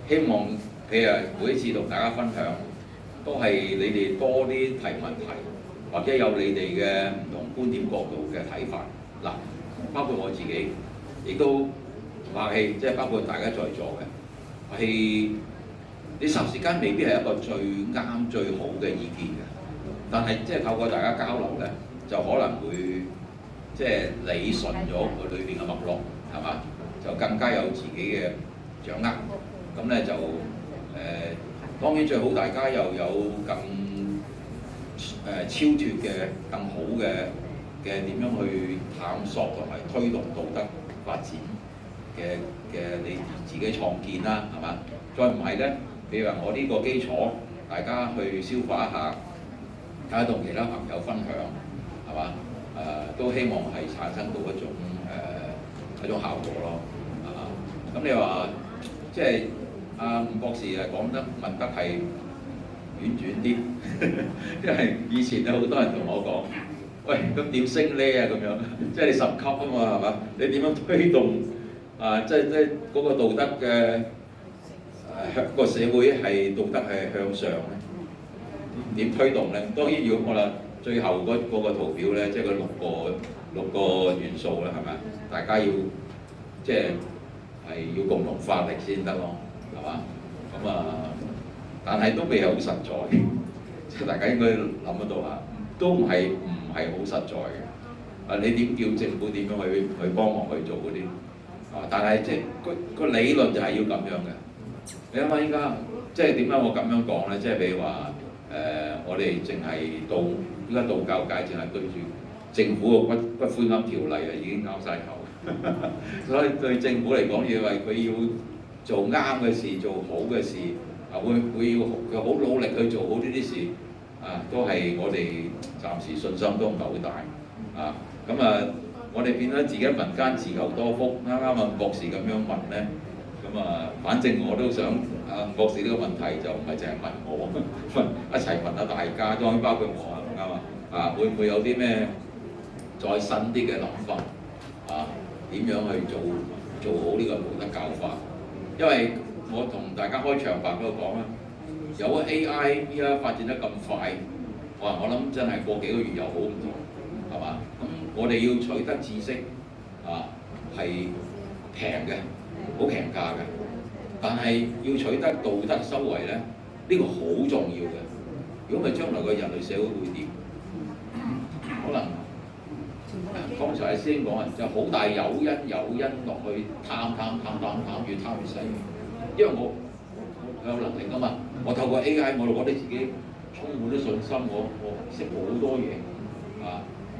希望譬如每一次同大家分享，都係你哋多啲提問題，或者有你哋嘅唔同觀點角度嘅睇法。嗱，包括我自己，亦都唔客氣，即係包括大家在座嘅，係你霎時間未必係一個最啱最好嘅意見嘅。但係即係透過大家交流咧，就可能會即係理順咗佢裏邊嘅脈絡，係嘛？就更加有自己嘅掌握。咁咧就當然最好大家又有更超脫嘅、更好嘅點樣去探索同埋推動道德發展嘅你自己創建啦，係嘛？再唔係咧，譬如話我呢個基礎大家去消化一下，睇下同其他朋友分享，係嘛？都希望係產生到一種效果咯。咁你話即係阿吳博士講得問得係婉轉啲，因為以前有好多人同我講，喂，咁點升呢啊？咁樣，即係你10級啊嘛，係嘛？你點樣推動即係嗰個道德嘅個社會係道德係向上咧？點推動咧？當然如果我啦，最後嗰個圖表咧，即係嗰六個元素啦，係咪？大家要即係要共同發力先得咯，係嘛？咁但係都未係好實在，即係大家應該諗得到嚇，都唔係好實在嘅。你點叫政府點樣去幫忙去做嗰啲？但係即係個理論就係要咁樣嘅。你諗下依家，即係點解我咁樣講咧？即係譬如話我哋淨係依家道教界淨係對住政府個骨灰龕條例已經拗晒頭，所以對政府嚟講，以為佢要做啱嘅事、做好嘅事，會要佢好努力去做好呢啲事，都係我哋暫時信心都唔係好大，我哋變咗自己民間自求多福。啱啱吳博士咁樣問咧，反正我都想吳博士呢個問題就唔係淨係問我，一齊問下大家，當然包括我啱嘛，會唔會有啲咩再新啲嘅諗法點樣去做好呢個道德教化？因為我同大家開場白嗰度講啦，有咗 AI 依家發展得咁快，我諗真係過幾個月又好唔同，係嘛？咁我哋要取得知識係平嘅，好平價嘅，但係要取得道德修為咧，呢個好重要嘅。如果唔係，將來個人類社會會點？可能剛才阿師兄講就好大誘因落去貪，越貪越犀利。因為我有能力㗎嘛，我透過 AI，我就覺得自己充滿咗信心，我識好多嘢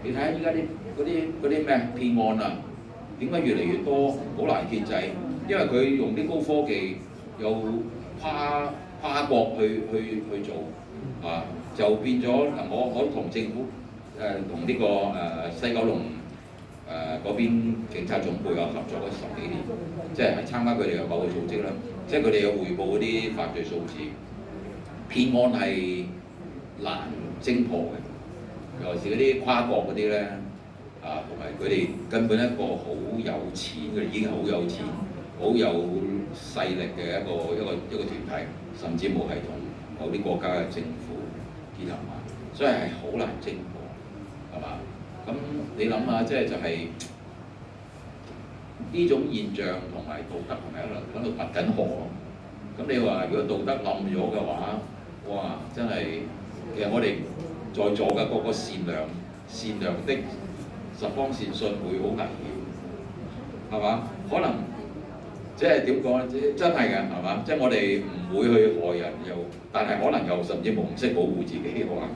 你睇下依家嗰啲咩騙案點解越嚟越多，好難遏制？因為佢用啲高科技，又跨國去做就變咗我同政府同呢個西九龍嗰邊警察總部有合作咗10幾年，即係參加佢哋嘅某個組織啦，即係佢哋有匯報嗰啲犯罪數字，騙案係難偵破嘅，尤其是嗰啲跨國嗰啲咧同埋佢哋根本一個好有錢，佢哋已經好有錢、好有勢力嘅一個團體，甚至乎係同某啲國家嘅政府結合埋，所以係好難偵破，係嘛？咁你諗下，即係就係呢種現象同埋道德係咪喺度拔緊河？咁你話如果道德冧咗嘅話，哇！真係其實我哋在座嘅個個善良的十方善信會好危險，係嘛？可能即係點講咧？真係嘅，係嘛？即係我哋唔會去害人，但係可能又甚至乎唔識保護自己嘅話，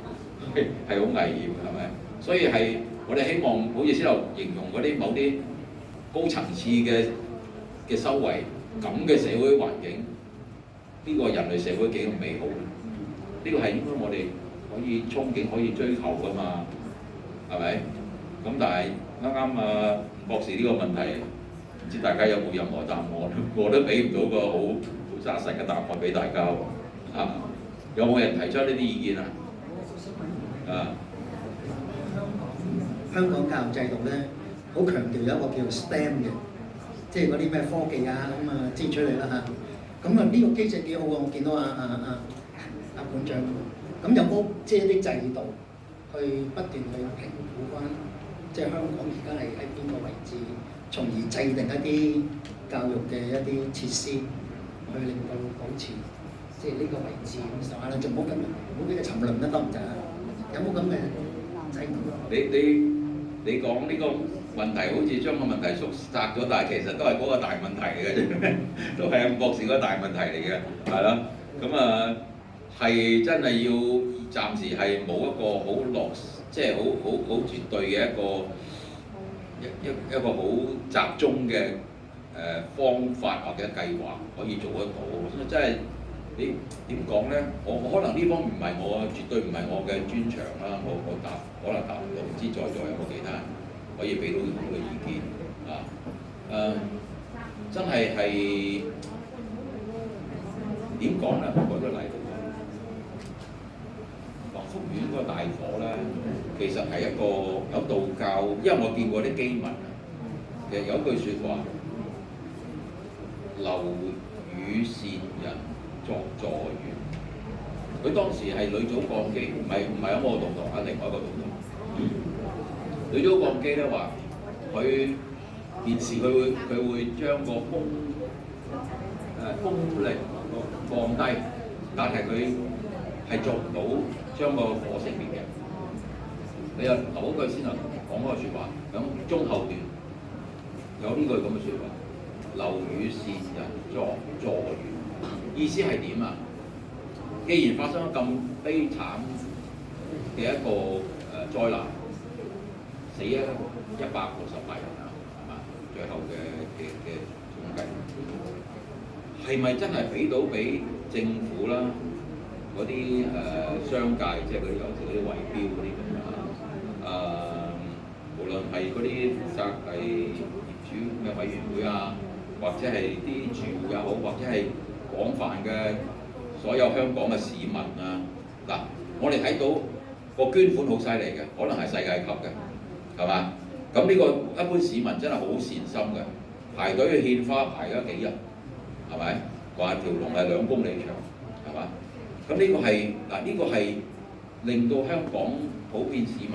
係好危險，係咪？所以係我哋希望好似先頭形容嗰啲某啲高層次嘅修為咁嘅社會環境，呢個人類社會幾咁美好咧？呢個係應該我哋可以憧憬、可以追求㗎嘛，係咪？咁但係啱啱吳博士呢個問題，唔知大家有冇任何答案？我都俾唔到個好紮實嘅答案俾大家喎。有冇人提出呢啲意見啊？香港教育制度咧，好強調有一個叫做 STEM 嘅，即係嗰啲咩科技擠出嚟啦嚇。咁呢個機制幾好啊！我見到阿館長，咁有冇即係啲制度去不斷去評估翻，即係香港而家係喺邊個位置，從而制定一啲教育嘅一啲設施，去令到保持即係呢個位置咁上下啦，就唔好俾佢沉淪啦，得唔得啊？有冇咁嘅制度？你講呢個問題好似將個問題縮窄咗，但係其實都係嗰個大問題嚟嘅啫，都係阿博士嗰個大問題嚟嘅，係啦。咁係真係要暫時係冇一個好即係好絕對嘅一個好集中嘅方法或者計劃可以做得到。真係你點講咧？我可能呢方面唔係我，絕對唔係我嘅專長啦。我可能答唔到，唔知在座有冇其他人可以俾到咁嘅意見啊？真係點講咧？我舉個例，華福院嗰個大火咧，其實係一個有道教，因為我見過啲基文啊，其實有一句説話，留與善人作助緣。佢當時係女祖降基，唔係喺我度堂啊，另外一個度堂。女祖降基咧話，佢件事佢會將個功力降低，但係佢係做唔到將個火熄滅嘅。你又留一句先啊，講嗰個説話，咁中後段有呢句咁嘅説話，留與善人作助緣。意思係點啊？既然發生咗咁悲慘嘅一個災難，死咗168人啊，係嘛？最後嘅統計，係咪真係俾政府啦，嗰啲商界，即係嗰啲尤其嗰啲圍標嗰啲咁啊，無論係嗰啲負責係業主嘅委員會啊，或者係啲住戶也好，或者係廣泛嘅所有香港嘅市民啊，嗱，我哋睇到個捐款好犀利嘅，可能係世界級嘅，係嘛？咁呢個一般市民真係好善心嘅，排隊去獻花排咗幾日，係咪？話條龍係2公里長，係嘛？咁呢個係嗱，呢個係令到香港普遍市民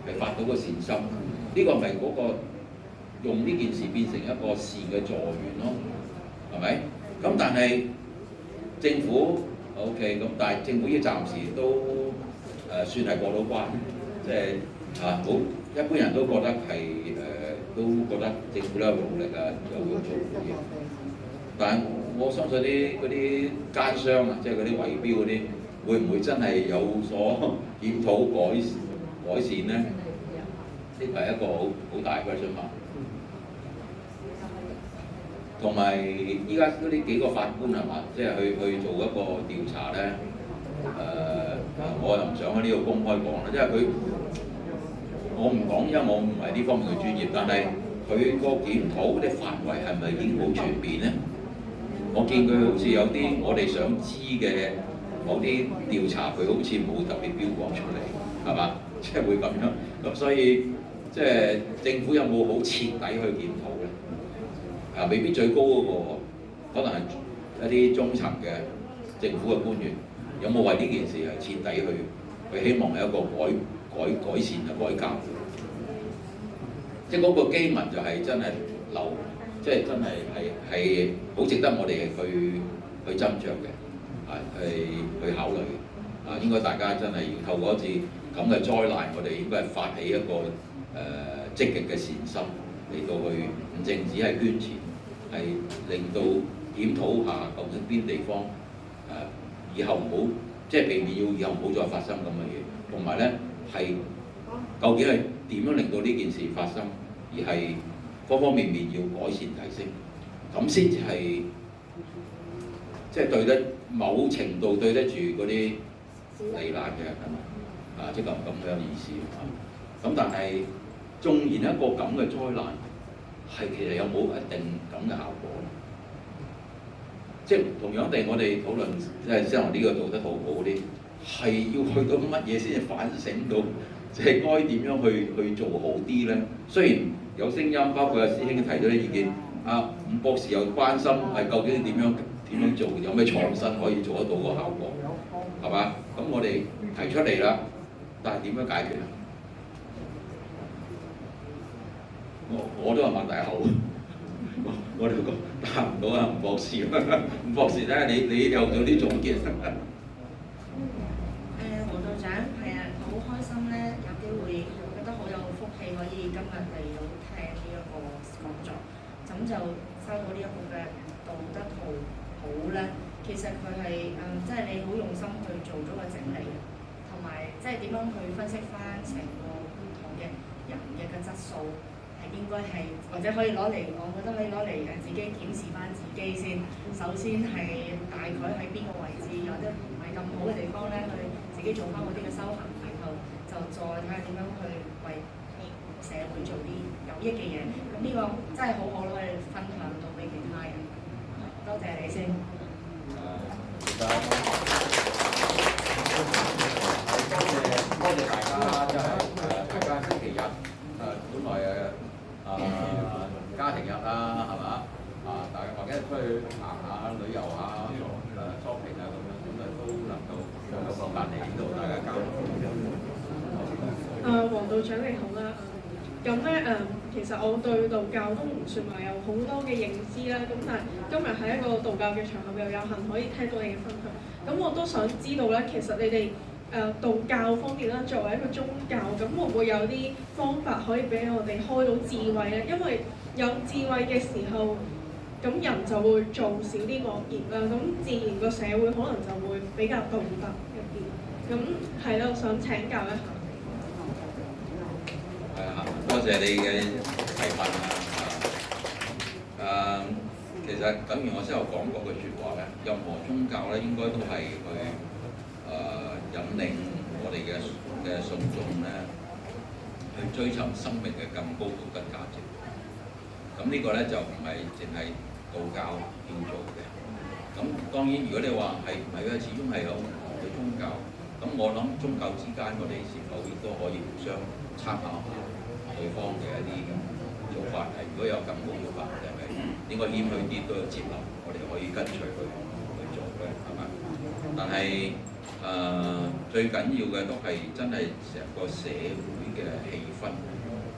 係發到個善心，呢個係咪嗰個用呢件事變成一個善嘅助緣咯？係咪？咁但係政府 OK 咁，但係政府依暫時都算係過到關，即係好一般人都覺得係都覺得政府咧有努力啊，又要做好嘢。但係我相信嗰啲奸商啊，即係嗰啲圍標嗰啲，會唔會真係有所檢討改善咧？呢個係一個好大嘅question mark。同埋依家嗰啲幾個法官係嘛，即係去做一個調查咧，我又唔想喺呢度公開講啦，因為我唔講，因為我唔係呢方面嘅專業，但係佢個檢討嗰啲範圍係咪已經好全面咧？我見佢好似有啲我哋想知嘅某啲調查，佢好似冇特別標講出嚟，係嘛？即係會咁樣，咁所以即係政府有冇好徹底去檢討咧？未必最高嗰個，可能係一啲中層嘅政府嘅官員，有冇為呢件事係徹底去希望係一個改善嘅改革？即係嗰個基民就係真係留，即係真係好值得我哋去斟酌嘅，去考慮嘅。應該大家真係要透過一次咁嘅災難，我哋應該係發起一個積極嘅善心嚟到去，唔淨止係捐錢。係令到檢討下究竟邊地方以後唔好，即係避免以後唔好再發生咁嘅嘢，同埋咧係究竟係點樣令到呢件事發生，而係方方面面要改善提升，咁先至係即係對得某程度對得住嗰啲罹難嘅人啊，即係咁樣意思啊。咁但係縱然一個咁嘅災難，係其實有冇一定咁嘅效果？即係同樣地，我哋討論即係先頭呢個做得好好啲，係要去到乜嘢先至反省到，即係該點樣去做好啲咧？雖然有聲音，包括阿師兄提咗啲意見，伍博士又關心係究竟點樣做，有咩創新可以做得到個效果，係嘛？咁我哋提出嚟啦，但係點樣解決啊？我都係擘大口，我都答唔到啊，伍博士。伍博士咧，你有啲總結？黃道長係啊，好開心咧，有機會覺得好有福氣，可以今日嚟到聽呢一個講座，咁就收到呢一個嘅道德好咧。其實佢係即係你好用心去做咗個整理，同埋即係點樣去分析翻成個唔同嘅人嘅質素。應該係，或者可以攞嚟，我覺得可以攞嚟自己檢視翻自己先。首先係大概喺邊個位置或者唔係咁好嘅地方咧，去自己做翻嗰啲嘅修行，然後就再睇下點樣去為社會做啲有益嘅嘢。咁呢個真係好好咯，可以分享到俾其他人。多謝你先。多謝大家，即係大家星期日本來家庭日啦，係嘛？大家或者出去行下、旅遊下、shopping啊咁樣，咁都能夠有時間嚟呢度大家交流。黃道長你好啦，咁咧其實我對道教都唔算話有好多嘅認知啦，咁但係今日喺一個道教嘅場合又有幸可以聽到你嘅分享，咁我都想知道咧，其實你哋道教方面啦，作為一個宗教，咁會唔會有啲方法可以俾我哋開到智慧咧？因為有智慧嘅時候，咁人就會做少啲惡業啦，咁自然個社會可能就會比較道德一啲。咁係咯，我想請教一下。係啊，多謝你嘅提問啊！其實等於我先有講過句説話咧，任何宗教咧應該都係去引領我哋嘅信眾咧，去追尋生命嘅更高道德價值。咁呢個咧就唔係淨係道教要做嘅。咁當然，如果你話係唔係嘅，始終係有唔同嘅宗教。咁我諗宗教之間，我哋是否亦都可以互相參考下對方嘅一啲做法？係如果有更好做法，係咪應該謙虛啲都要接納？我哋可以跟隨去做嘅，係咪？但係最緊要嘅都係真係成個社會嘅氣氛。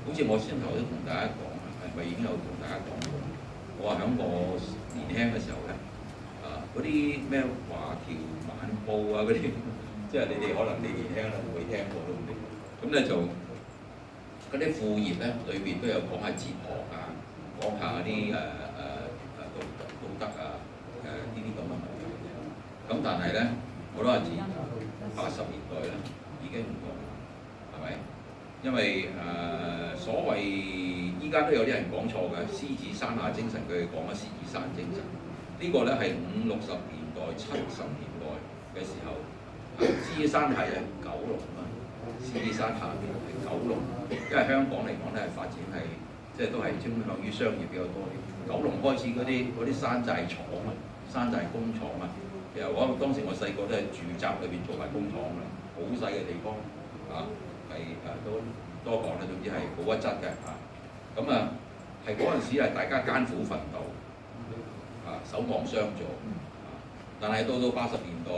好似我先頭都同大家講，係咪已經有同大家講過？我話喺我年輕嘅時候咧，嗰啲咩華僑晚報啊嗰啲，即係你哋可能你年輕啦會聽過都唔定。咁咧就嗰啲副業咧裏邊都有講下哲學啊，講下啲道德啊，呢啲咁嘅問題。咁但係咧，我都話自80年代咧已經唔同啦，係咪？因為所謂依家都有啲人講錯嘅，獅子山下精神，佢哋講嘅獅子山精神，呢個咧係50、60年代、70年代嘅時候，獅子山係九龍啊，獅子山下邊係九龍，因為香港嚟講咧係發展係即係都係傾向於商業比較多啲。九龍開始嗰啲山寨廠啊、山寨工廠啊，其實我當時我細個都係住宅裏邊做埋工廠嘅，好細嘅地方啊。都多講啦，總之係好屈質嘅嚇。咁係嗰陣時係大家艱苦奮鬥，守望相助。但係到80年代，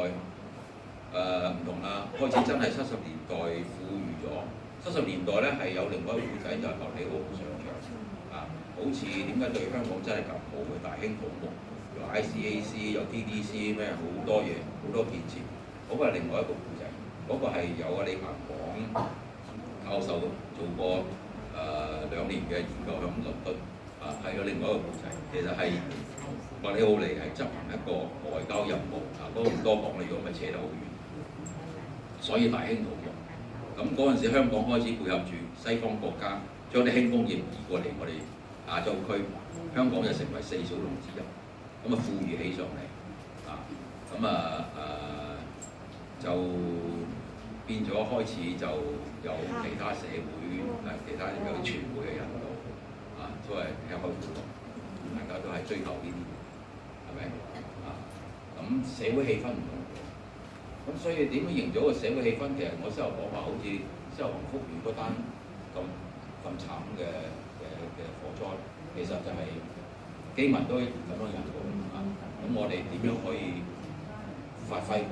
唔同啦，開始真係70年代富裕咗。70年代咧係有另外一個故仔，就係麥理浩上場好似點解對香港真係咁好嘅大興土木，有 ICAC 有 TDC 咩好多嘢好多建設，嗰個係另外一個故仔。嗰個係有李彭廣教授做過2年嘅研究喺倫敦係有另外一個故仔。其實係麥理浩嚟係執行一個外交任務嗰個唔多講啦，如果咪扯得好遠。所以大興土木。咁嗰陣時香港開始配合住西方國家，將啲輕工業移過嚟我哋亞洲區，香港就成為4小龍之一。咁富裕起上嚟就變咗開始就有其他社會其他有啲傳媒嘅人度都係吃開苦來，大家都係追求呢啲，係咪咁社會氣氛唔同，咁所以點樣營造個社會氣氛？其實我先頭講話，好似西灣福園嗰單咁慘嘅火災，其實就係基民都咁樣人過咁我哋點樣可以發揮佢？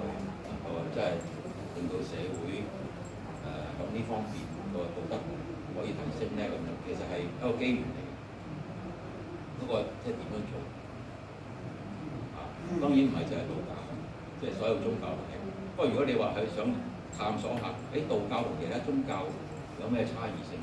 即係令到社會咁呢方面個道德可以提升咧，咁樣其實係一個機緣嚟嘅。不過即係點樣做當然唔係就係道教，即係所有宗教都係。不過如果你話係想探索下，道教同其他宗教有咩差異性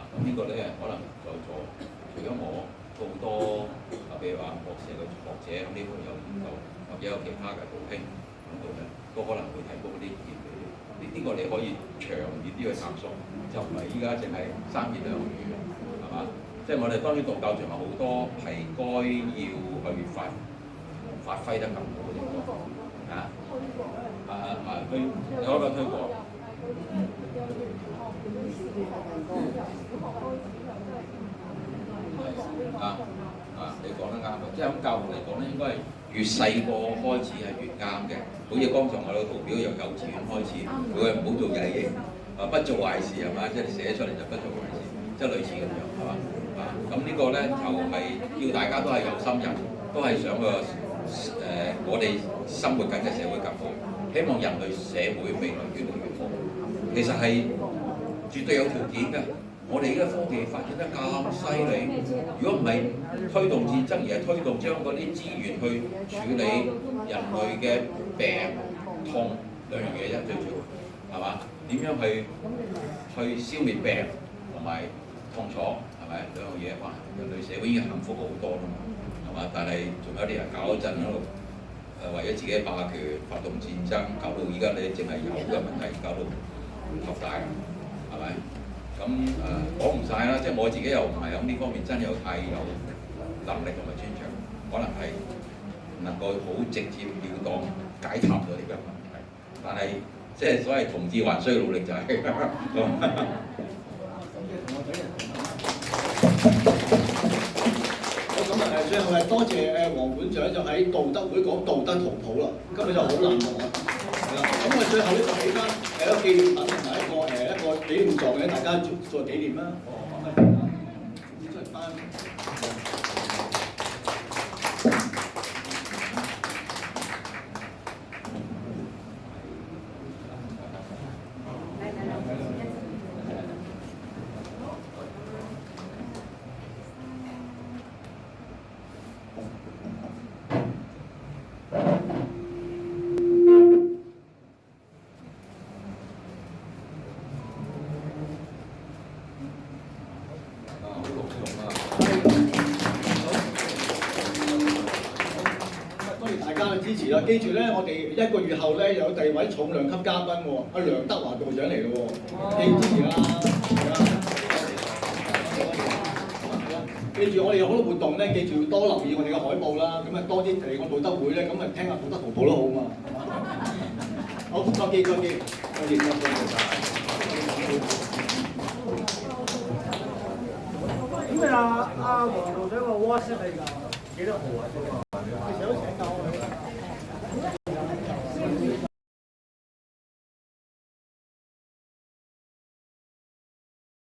咁呢個咧可能在座除咗我好多譬如話學社嘅學者咁呢度有研究，或者有其他嘅道兄喺度咧，都可能會提供啲意見俾你。呢個你可以長遠啲去探索，就唔係依家淨係三言兩語係嘛？即係我哋當然道教仲有好多係該要去發揮得更好嘅地方有一個推廣。你講得啱嘅，即係喺教育嚟講咧，應該係越細個開始係越啱嘅。好似剛才我個圖表由幼稚園開始，佢係唔好做曳嘢，不做壞事係嘛？即係你寫出嚟就不做壞事，即係類似咁樣係嘛？咁呢個咧就係要大家都係有心人，都係想我哋生活緊嘅社會更好，希望人類社會未來越嚟越好。其實係絕對有條件嘅。我哋而家科技發展得咁犀利，如果唔係推動戰爭，而係推動將嗰啲資源去處理人類嘅病痛兩樣嘢啫，最主要係嘛？點樣去消滅病同埋痛楚係咪兩樣嘢？哇！人類社會已經幸福好多啦嘛，係嘛？但係仲有啲人搞一陣喺度為咗自己霸權發動戰爭，搞到而家你淨係有嘅問題，搞到擴大，係咪？咁講唔晒啦，即係我自己又唔係喺呢方面真係太有能力同埋專長，可能係唔能夠好直接了當解答到呢個問題。但係即係所謂同志還需要努力就係、咁啊最後係多謝黃館長就喺道德會講道德圖譜啦，今日就好難忘啊！係啦，咁我最後咧就俾翻一個紀念品同埋一個紀念狀嘅，大家做紀念啦。咁啊，呢出翻。支持啦！記住咧，我哋1個月後咧有第二位重量級嘉賓喎，阿梁德華道長嚟咯喎，記住支持啦！記住我哋有好多活動咧，記住多留意我哋嘅海報啦，咁啊多啲嚟個道德會咧，咁啊聽下道德圖譜都好嘛。好，多謝。咁你阿黃道長個 WhatsApp 係幾多號啊？其實都請教我。